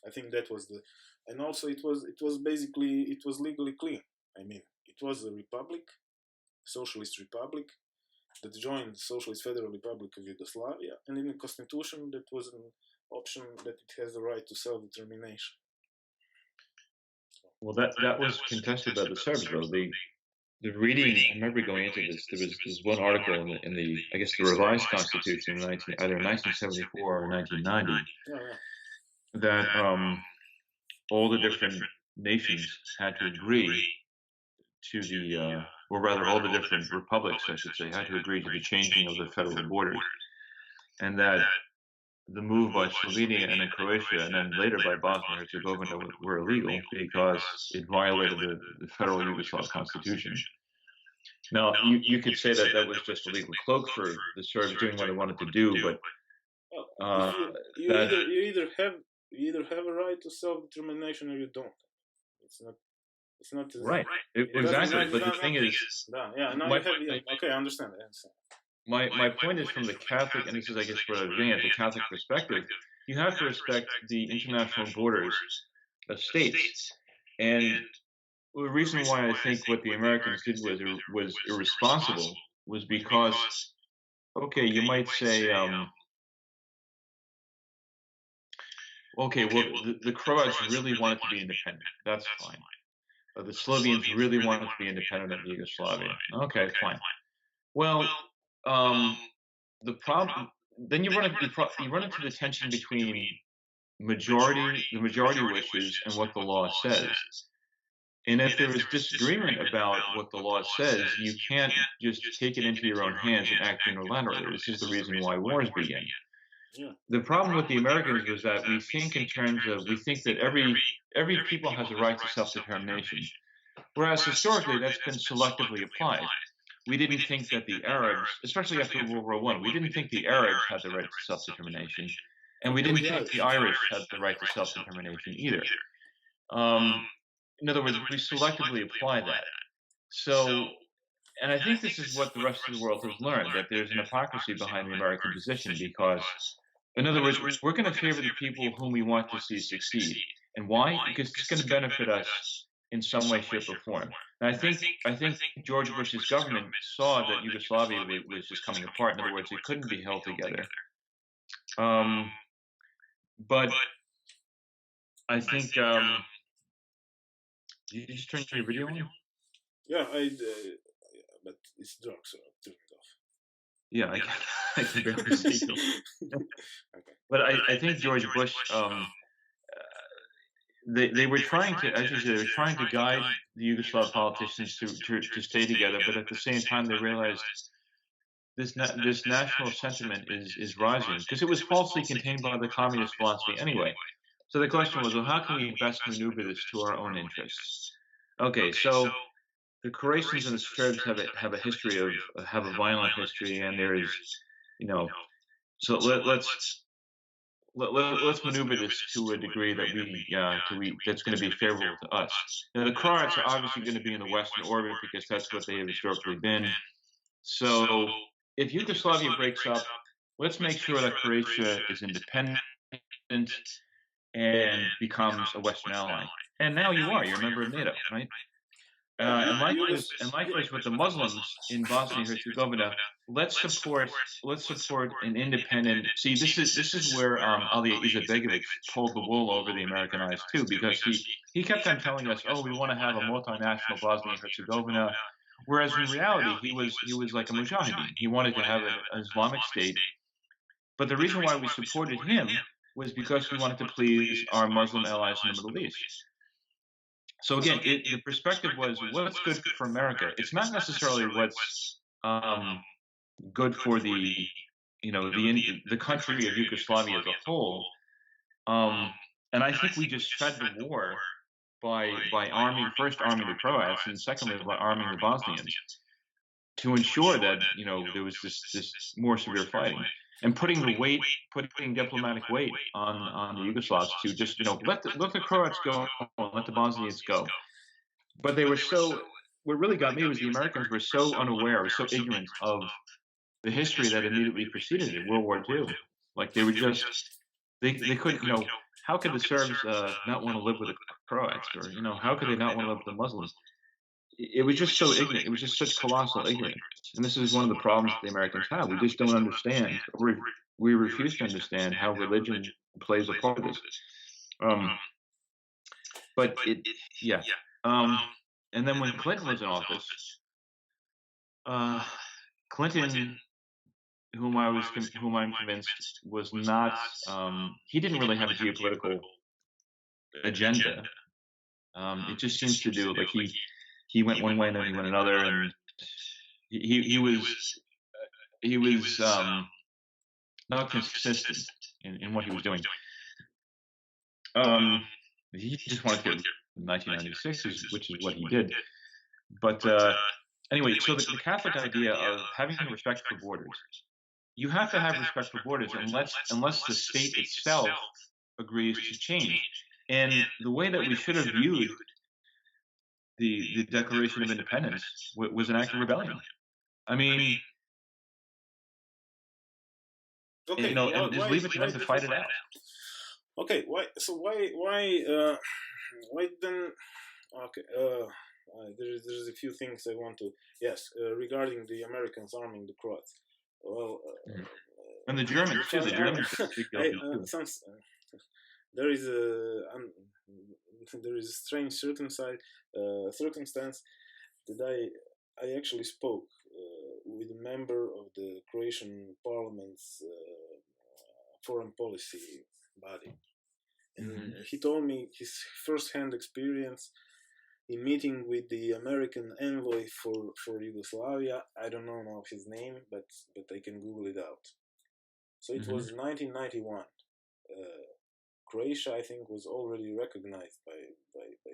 Speaker 1: I think that was and also it was legally clean. It was a republic, socialist republic, that joined the Socialist Federal Republic of Yugoslavia, and in the constitution that was an option that it has the right to self-determination.
Speaker 2: Well, that was contested by the Serbs, though. The reading, I remember going into this, there was one article in the I guess the revised constitution in either 1974 or 1990 that all the different nations had to agree to or rather all the different republics, I should say, had to agree to the changing of the federal borders, and that the move by Slovenia and then Croatia and then later by Bosnia-Herzegovina were illegal because it violated the federal Yugoslav constitution. Now, you could say that was just a legal cloak for the Serbs doing what they wanted to do, but
Speaker 1: you either have a right to self-determination or you don't. It's not
Speaker 2: right. Exactly. But the thing is,
Speaker 1: okay, I understand.
Speaker 2: My point is, from the Catholic, and this is, I guess, what I was getting at, the Catholic perspective, you have to respect the international borders of states. And the reason why I think what the Americans did was irresponsible was because, okay, you might say, okay, well, the Croats really wanted to be independent. That's fine. The Slovenes really wanted to be independent of Yugoslavia. Okay, fine. Well, the problem then you run into the tension between the majority wishes and what the law says. And if there is disagreement about what the law says, you can't just take it into your own hands and act unilaterally. This is the reason why wars begin.
Speaker 1: Yeah.
Speaker 2: The problem with the Americans was that we think in terms of we think that every people has a right to self-determination, whereas historically that's been selectively applied. We didn't think that the Arabs, especially after World War I, we didn't think the Arabs had the right to self-determination, and we didn't think the Irish had the right to self-determination either. In other words, we selectively apply that. So, and I think this is what the rest of the world has learned, that there's an hypocrisy behind the American position because, in other words, we're going to favor the people whom we want to see succeed. And why? Because it's going to benefit us in some way, shape, or form. And I think George Bush's government saw that Yugoslavia was just coming apart. In other words, it couldn't be held together. But I think you just turned your video on?
Speaker 1: Yeah, but it's dark, so I'll turn it off.
Speaker 2: Yeah, I can barely see you. Okay. But I think George Bush, they were trying to, as you said, they were trying to guide the Yugoslav politicians to stay together, but at the same time they realized this national sentiment is rising because it was falsely contained by the communist philosophy anyway. So the question was, well, how can we best maneuver this to our own interests? Okay, so the Croatians and the Serbs have a history have a violent history, and there is, so let's maneuver this to a degree that that's going to be favorable to us. Now, the Croats are obviously going to be in the Western orbit because that's what they have historically been. So if Yugoslavia breaks up, let's make sure that Croatia is independent and becomes a Western ally. And now you're a member of NATO, right? And likewise with the Muslims in Bosnia Herzegovina, let's support an independent. See, this is where Ali Izetbegovic pulled the wool over the American eyes too, because he kept on telling us, oh, we want to have a multinational Bosnia Herzegovina, whereas in reality he was like a mujahideen. He wanted to have an Islamic state, but the reason why we supported him was because we wanted to please our Muslim allies in the Middle East. So again, the perspective was what's good for America. It's not necessarily what's good for the country of Yugoslavia as a whole. And I think we just fed the war by first arming the Croats, and secondly by arming the Bosnians to ensure that there was this more severe fighting. And putting diplomatic weight on the Yugoslavs to just let the Croats go and let the Bosnians go. But they were what really got me was the Americans were so unaware, so ignorant of the history that immediately preceded it, World War II. Like they were just they couldn't how could the Serbs not want to live with the Croats, or how could they not want to live with the Muslims? It was just so ignorant. It was just such colossal ignorance. And this is one of the problems that the Americans have. We just don't understand. We refuse to understand how religion plays a part of this. And then when Clinton was in office, Clinton, whom I'm convinced was not, he didn't really have a geopolitical agenda. It just seems to do like he went one way and then he went another, and he was not consistent in what he was doing. He just wanted to get 1996, which is what he did. But anyway, so the Catholic idea of having respect for borders, you have to have respect for borders unless the state itself agrees to change. And the way that we should have viewed the Declaration of Independence was an act of rebellion. I mean,
Speaker 1: okay,
Speaker 2: and just leave it to them to fight it out.
Speaker 1: Okay, why? So why then? Okay, there's a few things I want to. Yes, regarding the Americans arming the Croats. Well,
Speaker 2: and the Germans too. The Germans are a big deal too.
Speaker 1: There is there is a strange circumstance that I actually spoke with a member of the Croatian Parliament's foreign policy body, and he told me his first-hand experience in meeting with the American envoy for Yugoslavia. I don't know now his name, but I can Google it out. So it was 1991. Croatia, I think, was already recognized by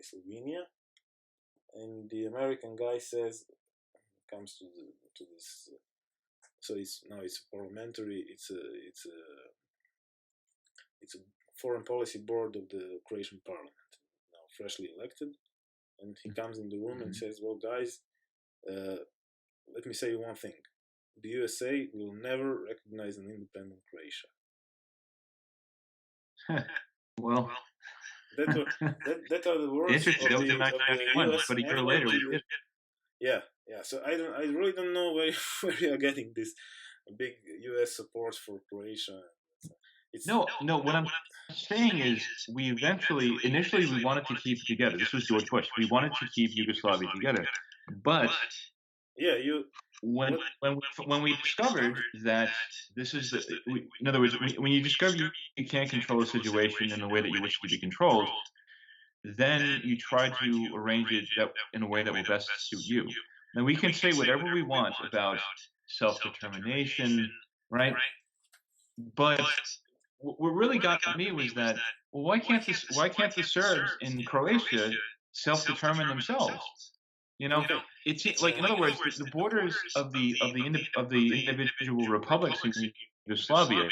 Speaker 1: Slovenia, and the American guy says, comes to this. So it's parliamentary. It's a foreign policy board of the Croatian Parliament, now freshly elected, and he comes in the room and says, "Well, guys, let me say one thing: the USA will never recognize an independent Croatia."
Speaker 2: Well,
Speaker 1: that are the words of the US.
Speaker 2: But a year later, we did.
Speaker 1: Yeah. So I really don't know where you are getting this big US support for Croatia.
Speaker 2: No. What I'm saying is, initially, we wanted to keep it together. This was George Bush. We wanted to keep Yugoslavia together, but when we discovered that this is in other words, when you discover you can't control a situation in the way that you wish to be controlled, then you try to arrange it in a way that will best suit you. Now we can say whatever we want about self-determination, right? But what really got me was that, well, why can't the Serbs in Croatia self-determine themselves? It's like, in other words, the borders of the individual republics in Yugoslavia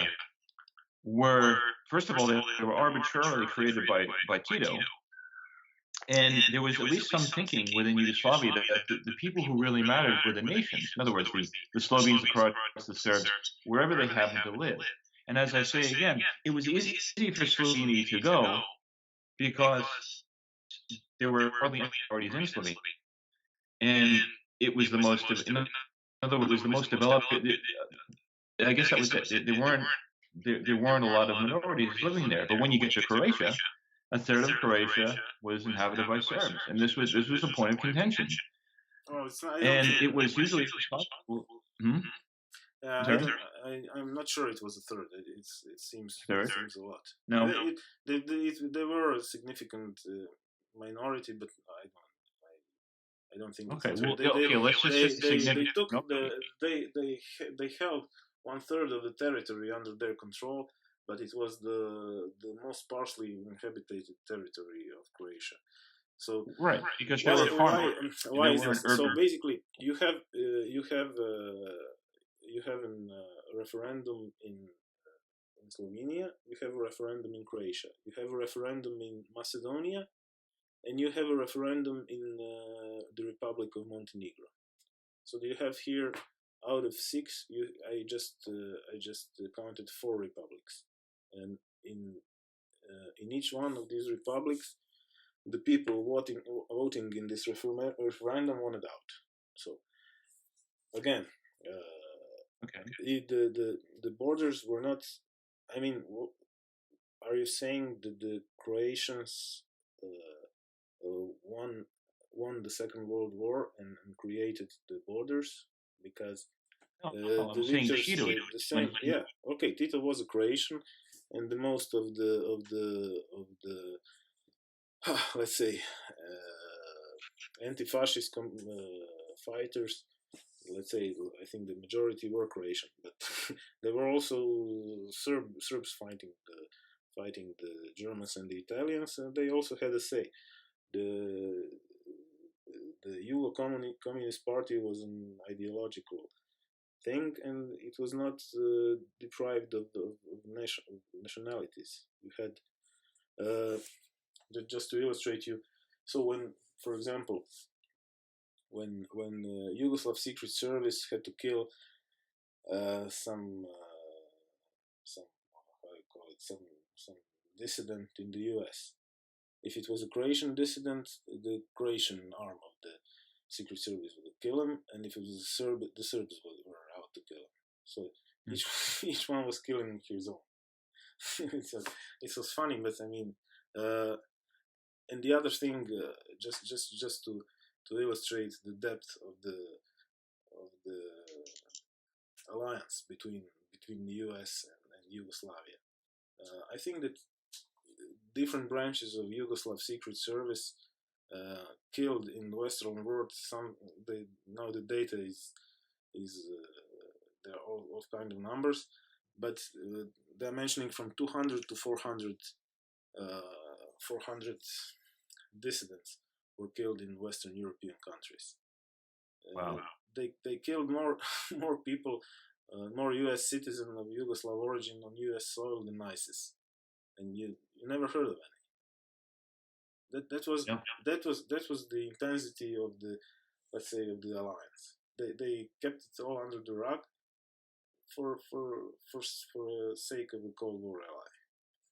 Speaker 2: were, first of all, they were arbitrarily created by Tito, and there was at least some thinking within Yugoslavia that the people who really mattered were the nations. In other words, the Slovenes, the Croats, the Serbs, wherever they happened to live. And as I say again, it was easy for Slovenia to go because there were hardly any minorities in Slovenia, and it was the most. In other words, it was the most developed. I guess that was it. There weren't a lot of minorities living there. But when you get to Croatia, a third of Croatia was inhabited by Serbs, and this was a point of contention.
Speaker 1: Oh, it's not,
Speaker 2: it was usually responsible.
Speaker 1: I'm not sure it was a third. It seems a lot.
Speaker 2: No,
Speaker 1: they were a significant minority, but I don't think.
Speaker 2: Okay,
Speaker 1: let's just they held 1/3 of the territory under their control, but it was the most sparsely inhabited territory of Croatia. So
Speaker 2: right, because they were farmers.
Speaker 1: Why is this? So basically, you have a referendum in Slovenia. You have a referendum in Croatia. You have a referendum in Macedonia, and you have a referendum in the Republic of Montenegro. So you have here, out of 6, I just counted 4 republics, and in each one of these republics, the people voting in this referendum wanted out. So again, the borders were not. I mean, are you saying that the Croatians won the Second World War and created the borders? Because
Speaker 2: I'm saying Tito.
Speaker 1: The same, yeah, okay, Tito was a Croatian, and the most of the let's say anti-fascist fighters, let's say, I think the majority were Croatian, but there were also Serbs fighting the Germans and the Italians, and they also had a say. The Yugo Communist Party was an ideological thing, and it was not deprived of nationalities. You had just to illustrate you. So when, for example, when Yugoslav Secret Service had to kill some dissident in the U.S., If it was a Croatian dissident, the Croatian arm of the Secret Service would kill him, and if it was a Serb, the Serbs were out to kill him. So each one was killing his own. It was funny, but I mean, and the other thing, just to illustrate the depth of the alliance between the U.S. and Yugoslavia. I think that different branches of Yugoslav Secret Service killed in the Western world. Now the data is there are all kind of numbers, but they're mentioning from 200 to 400 dissidents were killed in Western European countries.
Speaker 2: Wow.
Speaker 1: They killed more people, more U.S. citizens of Yugoslav origin on U.S. soil than ISIS, and you never heard of any. That was the intensity of the, let's say, of the alliance. They kept it all under the rug for sake of a Cold War ally.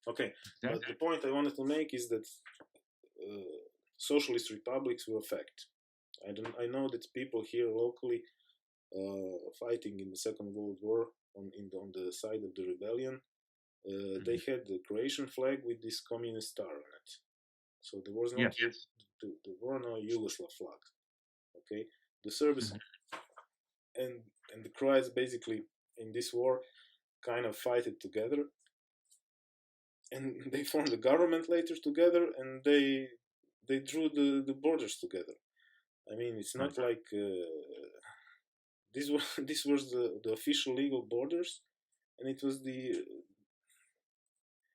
Speaker 1: Okay, but the point I wanted to make is that socialist republics were a fact. I know that people here locally fighting in the Second World War on the side of the rebellion, they had the Croatian flag with this communist star on it. So there was no there were no Yugoslav flag. Okay, the Serbs and the Croats basically in this war kind of fight it together, and they formed a government later together, and they drew the borders together. I mean, it's not like this was the official legal borders, and it was the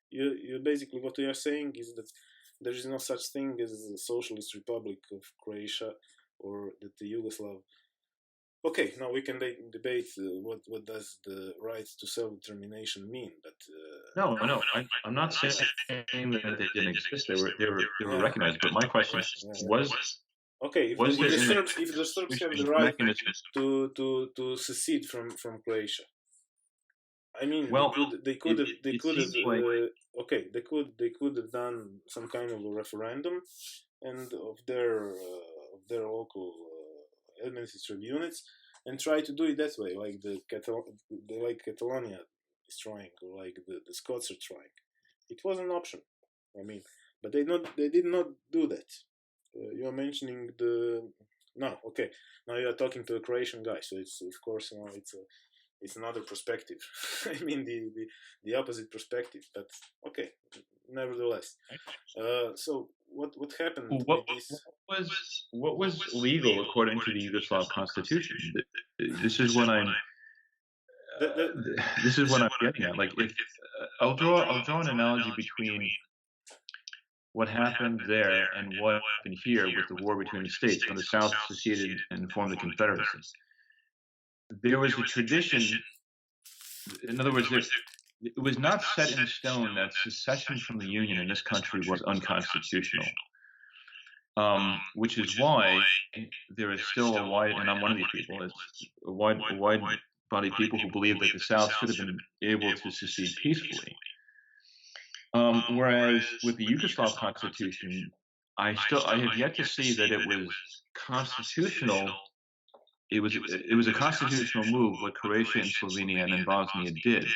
Speaker 1: you basically what we are saying is that there is no such thing as the Socialist Republic of Croatia or that the Yugoslav. Okay, now we can debate what does the right to self-determination mean, but
Speaker 2: no, I'm not saying that they didn't exist. They were recognized. But my question was.
Speaker 1: Okay, if the Serbs have the right to secede from Croatia, I mean, well, they could have done some kind of a referendum, and of their local administrative units, and try to do it that way, like Catalonia is trying, or like the Scots are trying. It was an option, I mean, but they did not do that. You are mentioning now you are talking to a Croatian guy, so it's of course it's another perspective. I mean the opposite perspective, but okay, nevertheless. So what happened?
Speaker 2: What was legal according to the Yugoslav constitution? This is what I'm. This is what I'm getting at. Like, if I'll draw an analogy between what happened there and what happened here with the war between the states when the South seceded and formed the Confederacy. There was a tradition. In other words, it was not set in stone that secession from the Union in this country was unconstitutional. Which is why there is still a wide, and I'm one of these people, a wide body of people who believe that the South should have been able to secede peacefully. Whereas with the Yugoslav constitution, I have yet to see that it was constitutional. It was a constitutional move what Croatia and Slovenia and then Bosnia did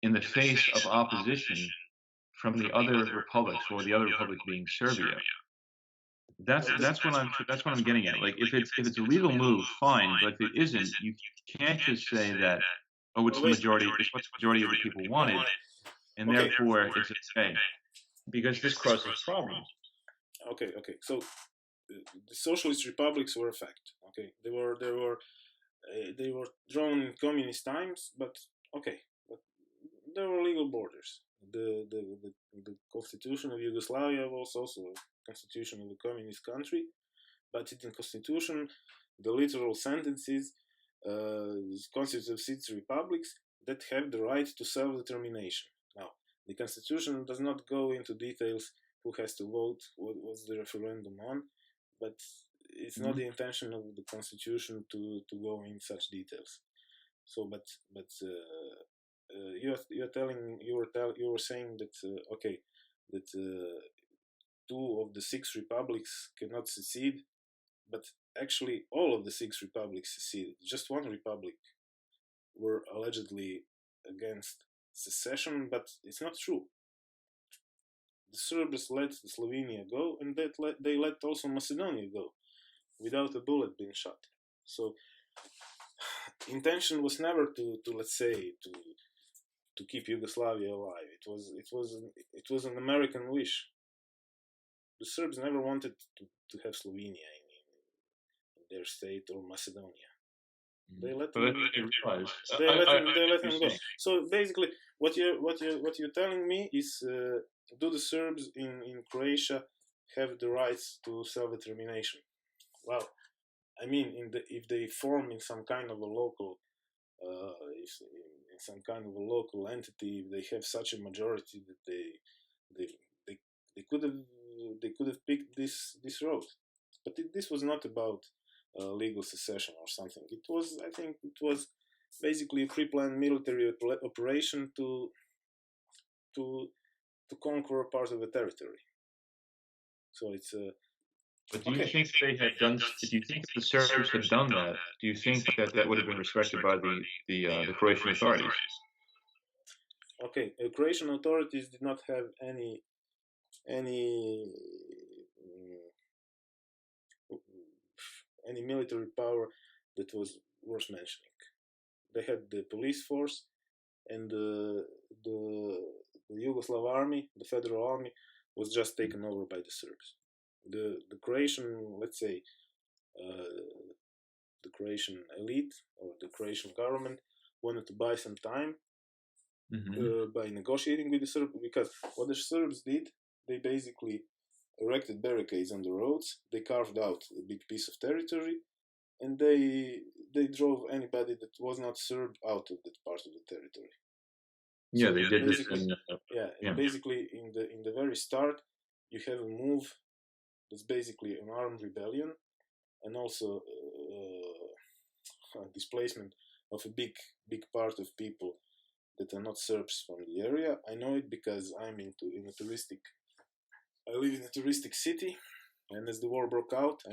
Speaker 2: in the face of opposition from the other republics, or the other republic being Serbia. That's what I'm getting at. Like, if it's a legal move, fine, but if it isn't, you can't just say that, oh, it's the majority. It's what the majority of the people wanted, and therefore it's okay, because this causes problems.
Speaker 1: Okay. So the socialist republics were a fact. Okay, they were drawn in communist times, but there were legal borders. The constitution of Yugoslavia was also a constitution of a communist country, but in the constitution, the literal sentences constitutes of 6 republics that have the right to self-determination. Now, the constitution does not go into details who has to vote, what's the referendum on, but it's not the intention of the constitution to go in such details. So, but you were saying that 2 of the 6 republics cannot secede, but actually all of the 6 republics seceded. Just one republic were allegedly against secession, but it's not true. The Serbs let Slovenia go, and they let also Macedonia go without a bullet being shot. So intention was never to let's say to keep Yugoslavia alive. It was an American wish. The Serbs never wanted to have Slovenia in their state or Macedonia. They let them, they let them go. So basically, what you're telling me is, do the Serbs in Croatia have the rights to self-determination? Well, I mean, if they form in some kind of a local, in some kind of a local entity, if they have such a majority that they could have picked this road. But this was not about legal secession or something. I think it was basically a pre-planned military operation to conquer a part of the territory. So it's
Speaker 2: But do you think they had done? If you think the Serbs had done that, do you think that would have been respected by the Croatian authorities?
Speaker 1: Okay, Croatian authorities did not have any military power that was worth mentioning. They had the police force and the Yugoslav army, the federal army, was just taken over by the Serbs. The Croatian, let's say, the Croatian elite or the Croatian government wanted to buy some time by negotiating with the Serbs, because what the Serbs did, they basically erected barricades on the roads, they carved out a big piece of territory, and they drove anybody that was not Serb out of that part of the territory.
Speaker 2: Yeah, so they did this.
Speaker 1: Basically, in the very start, you have a move that's basically an armed rebellion, and also displacement of a big part of people that are not Serbs from the area. I know it because I live in a touristic city, and as the war broke out,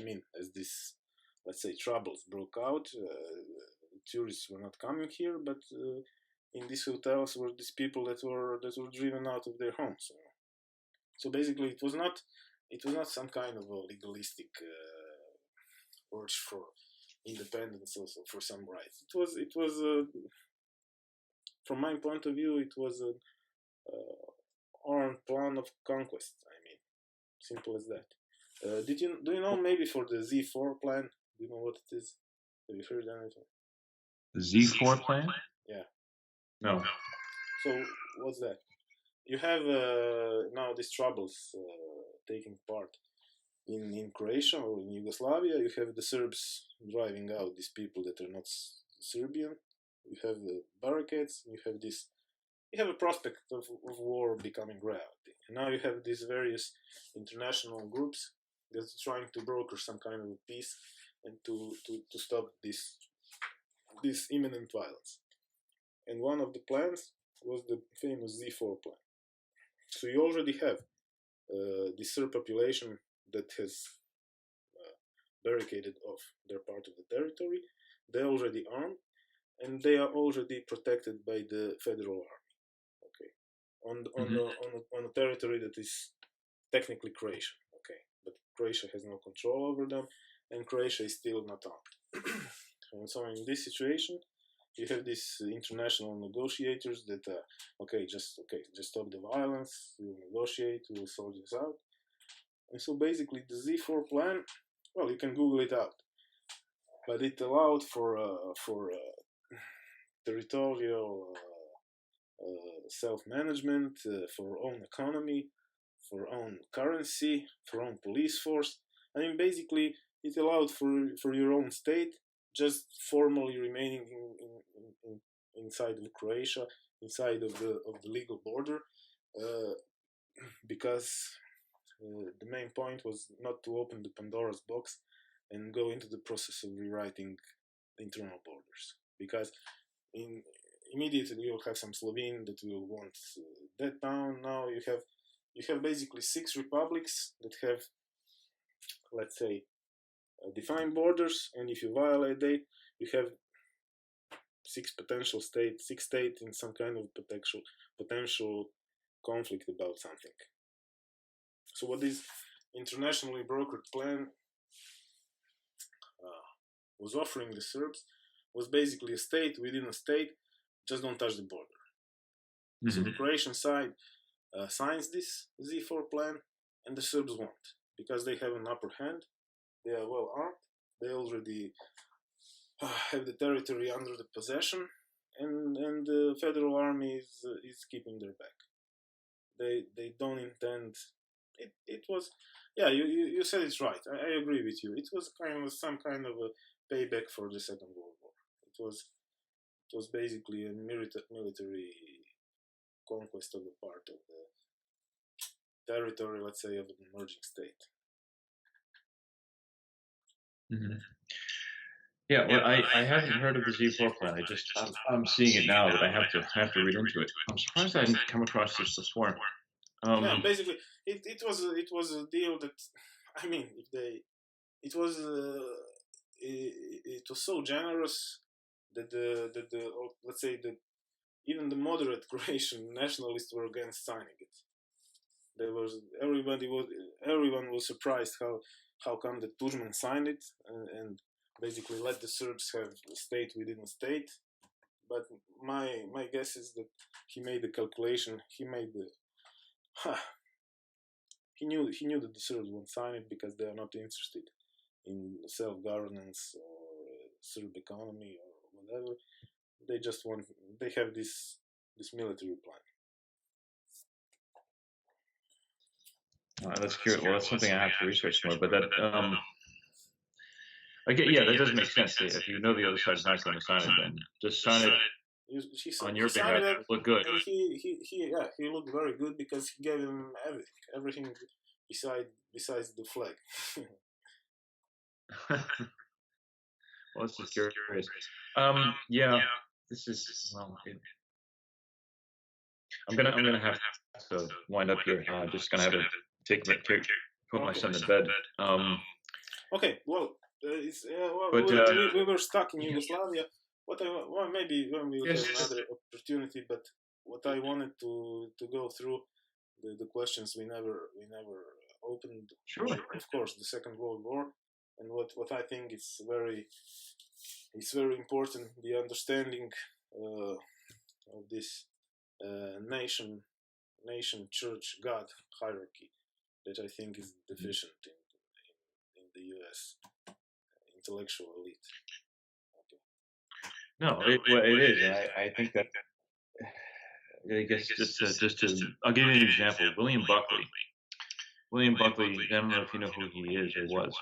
Speaker 1: as this, let's say, troubles broke out, tourists were not coming here, but in these hotels were these people that were driven out of their homes. So basically, it was not some kind of a legalistic urge for independence, also for some rights. It was from my point of view, it was an armed plan of conquest. Simple as that. Do you know maybe for the Z4 plan? Do you know what it is? Have you heard anything?
Speaker 2: The Z4 plan?
Speaker 1: Yeah.
Speaker 2: No.
Speaker 1: So what's that? You have now these troubles taking part in Croatia or in Yugoslavia. You have the Serbs driving out these people that are not Serbian. You have the barricades. You have a prospect of war becoming reality. And now you have these various international groups that's trying to broker some kind of a peace and to stop this imminent violence. And one of the plans was the famous Z4 plan. So you already have the Serb population that has barricaded off their part of the territory. They're already armed, and they are already protected by the federal army. Okay, on a territory that is technically Croatian. Okay, but Croatia has no control over them, and Croatia is still not armed. And so in this situation, you have these international negotiators that just stop the violence, we'll negotiate, we'll sort this out. And so basically the Z4 plan, well, you can Google it out, but it allowed for territorial self-management, for own economy, for own currency, for own police force. Basically it allowed for your own state, just formally remaining inside of Croatia, inside of the legal border, because the main point was not to open the Pandora's box and go into the process of rewriting the internal borders, because immediately you'll have some Slovene that will want that town. Now you have you have basically 6 republics that have, let's say, defined borders, and if you violate that, you have 6 potential states, 6 states in some kind of potential conflict about something. So what this internationally brokered plan was offering the Serbs was basically a state within a state, just don't touch the border. Mm-hmm. So the Croatian side signs this Z4 plan, and the Serbs won't, because they have an upper hand, they are well armed, they already have the territory under the possession, and the federal army is keeping their back. They don't intend. It was, yeah, you said it's right. I agree with you. It was some kind of a payback for the Second World War. It was basically a military conquest of a part of the territory, let's say, of an emerging state.
Speaker 2: Mm-hmm. Yeah, well, I haven't heard of the Z4 plan. I'm seeing it now, but I have to read into it. I'm surprised I didn't come across this before.
Speaker 1: Yeah, basically, it was a deal that, I mean, it was so generous that let's say that even the moderate Croatian nationalists were against signing it. Everyone was surprised how come that Tudjman signed it and basically let the Serbs have a state within a state. But my guess is that he made the calculation. He knew that the Serbs won't sign it because they are not interested in self-governance or Serb economy or whatever. They have this military plan.
Speaker 2: That's curious. Well, that's something I have to research more. But that, yeah, that does make sense. If you know the other side's not going to sign it, then just sign it on your behalf. It look good.
Speaker 1: And he looked very good because he gave him everything besides the flag.
Speaker 2: Well, this is curious. Yeah, this is I'm gonna have to wind up here. Just gonna have to put my son to bed.
Speaker 1: Okay, well, we were stuck in Yugoslavia. Maybe when we have another opportunity, but what I wanted to go through the questions we never opened.
Speaker 2: Sure.
Speaker 1: Of course, the Second World War, and what I think is very important, the understanding of this nation, church, God hierarchy that I think is deficient in the U.S. intellectual elite. Okay.
Speaker 2: No, it is. I think that. I guess just to I'll give you an example. William Buckley. I don't know if you know who he is or was.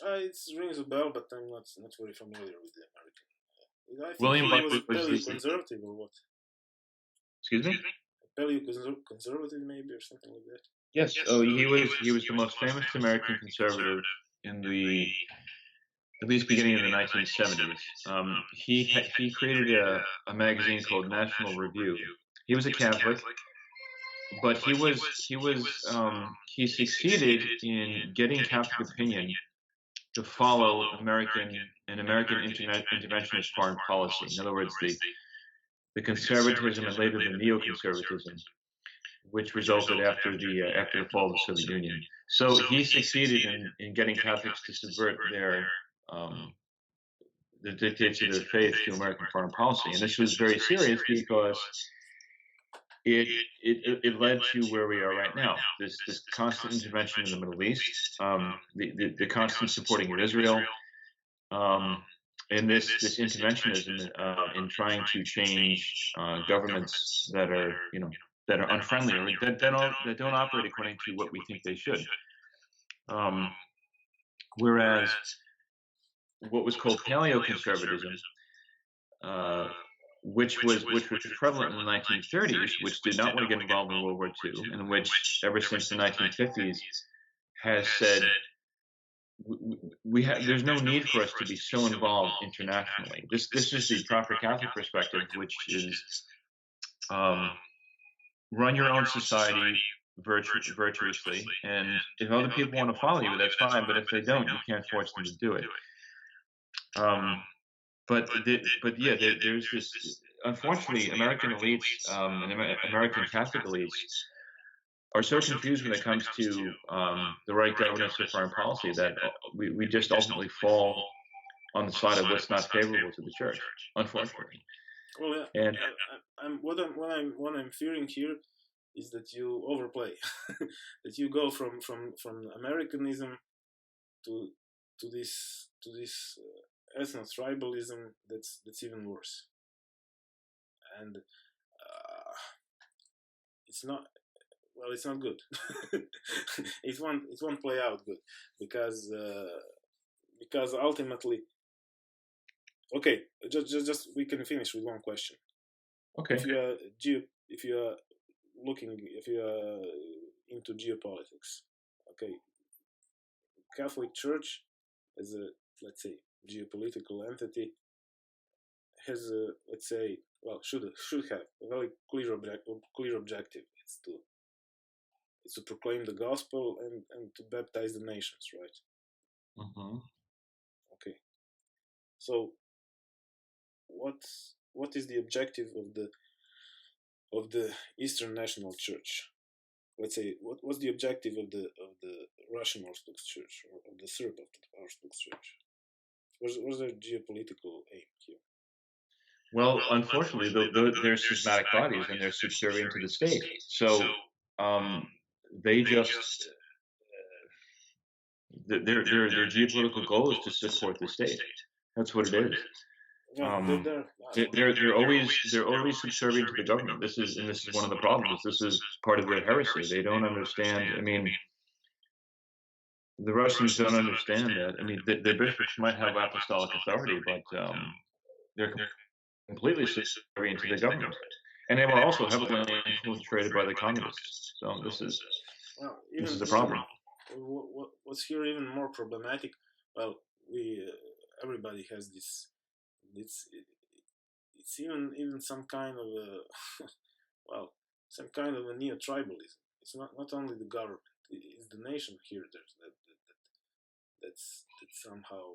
Speaker 1: It rings a bell, but I'm not very familiar with the American. I think
Speaker 2: William
Speaker 1: he
Speaker 2: Buckley
Speaker 1: was paleo-conservative or what?
Speaker 2: Excuse me?
Speaker 1: Paleo-conservative maybe or something like that.
Speaker 2: Yes. Oh, he was the most famous American conservative in the at least beginning of the 1970s. He created a magazine called National Review. He was a Catholic, but he succeeded in getting Catholic opinion to follow American interventionist foreign policy. In other words, the conservatism and later the neoconservatism, which resulted after the fall of the Soviet Union. So he succeeded in getting Catholics to subvert the dictates of their faith to American foreign policy, and this was very serious because it led to where we are right now. This constant intervention in the Middle East, the constant supporting of Israel, and this interventionism in trying to change governments that are unfriendly or that don't operate according to what we think they should. Whereas what was called paleoconservatism, which was prevalent in the 1930s, which did not want to get involved in World War II, and which ever since the 1950s has said there's no need for us to be so involved internationally. This is the proper Catholic perspective, which is run your own society virtuously, and if other people want to follow you, that's fine. But if they don't, you can't force them to do it. But yeah, there's this. Unfortunately, American elites and American Catholic elites are so confused when it comes to the right governance of foreign policy that we just ultimately fall on the side of what's not favorable to the church, unfortunately.
Speaker 1: Well, yeah,
Speaker 2: And
Speaker 1: what I'm fearing here is that you overplay, that you go from Americanism to this ethno tribalism that's even worse, and it's not. Well, it's not good. It won't play out good because ultimately, okay, just we can finish with one question.
Speaker 2: okay,
Speaker 1: If you are into geopolitics, okay, Catholic Church as a, let's say, geopolitical entity has a, let's say, well, should have a very clear objective. It's to proclaim the gospel and to baptize the nations, right?
Speaker 2: mm-hmm.
Speaker 1: Okay. So what is the objective of the Eastern National Church? Let's say what's the objective of the Russian Orthodox Church or of the Serb Orthodox Church? What's their geopolitical aim here?
Speaker 2: Well, unfortunately, they're schismatic bodies and they're subservient to the state. So they just their geopolitical goal is to support the state. That's what it is. They're always subservient to the government. This is one of the problems. This is part of their heresy. They don't understand. I mean, the Russians don't understand that. I mean, the bishops might have apostolic authority, but they're completely subservient to the government, and they were also heavily infiltrated by the communists. So this is the problem.
Speaker 1: What's here even more problematic? Well, we everybody has this. It's even some kind of a well, some kind of a neo-tribalism. It's not only the government; it's the nation here that's somehow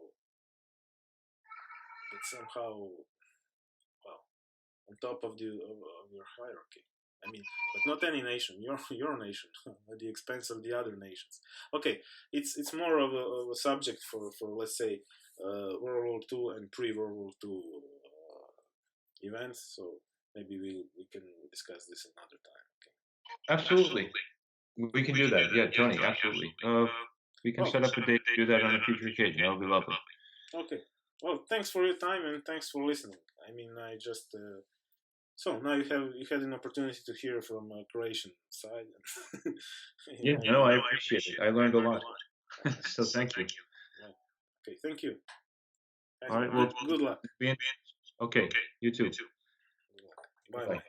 Speaker 1: well on top of your hierarchy. I mean, but not any nation. Your nation at the expense of the other nations. Okay, it's more of a subject for let's say World War II and pre-World War II events. So maybe we can discuss this another time. Okay.
Speaker 2: Absolutely, we can do that. Yeah, Tony, absolutely. We can set up a date to do that on a future occasion. That would be lovely.
Speaker 1: Okay. Well, thanks for your time and thanks for listening. I mean, I just so now you had an opportunity to hear from a Croatian side.
Speaker 2: Yeah, no, I appreciate it. I learned a lot. So thank you.
Speaker 1: Okay, thank you.
Speaker 2: All right. Well,
Speaker 1: good luck.
Speaker 2: Okay, you too.
Speaker 1: Bye.
Speaker 2: Bye.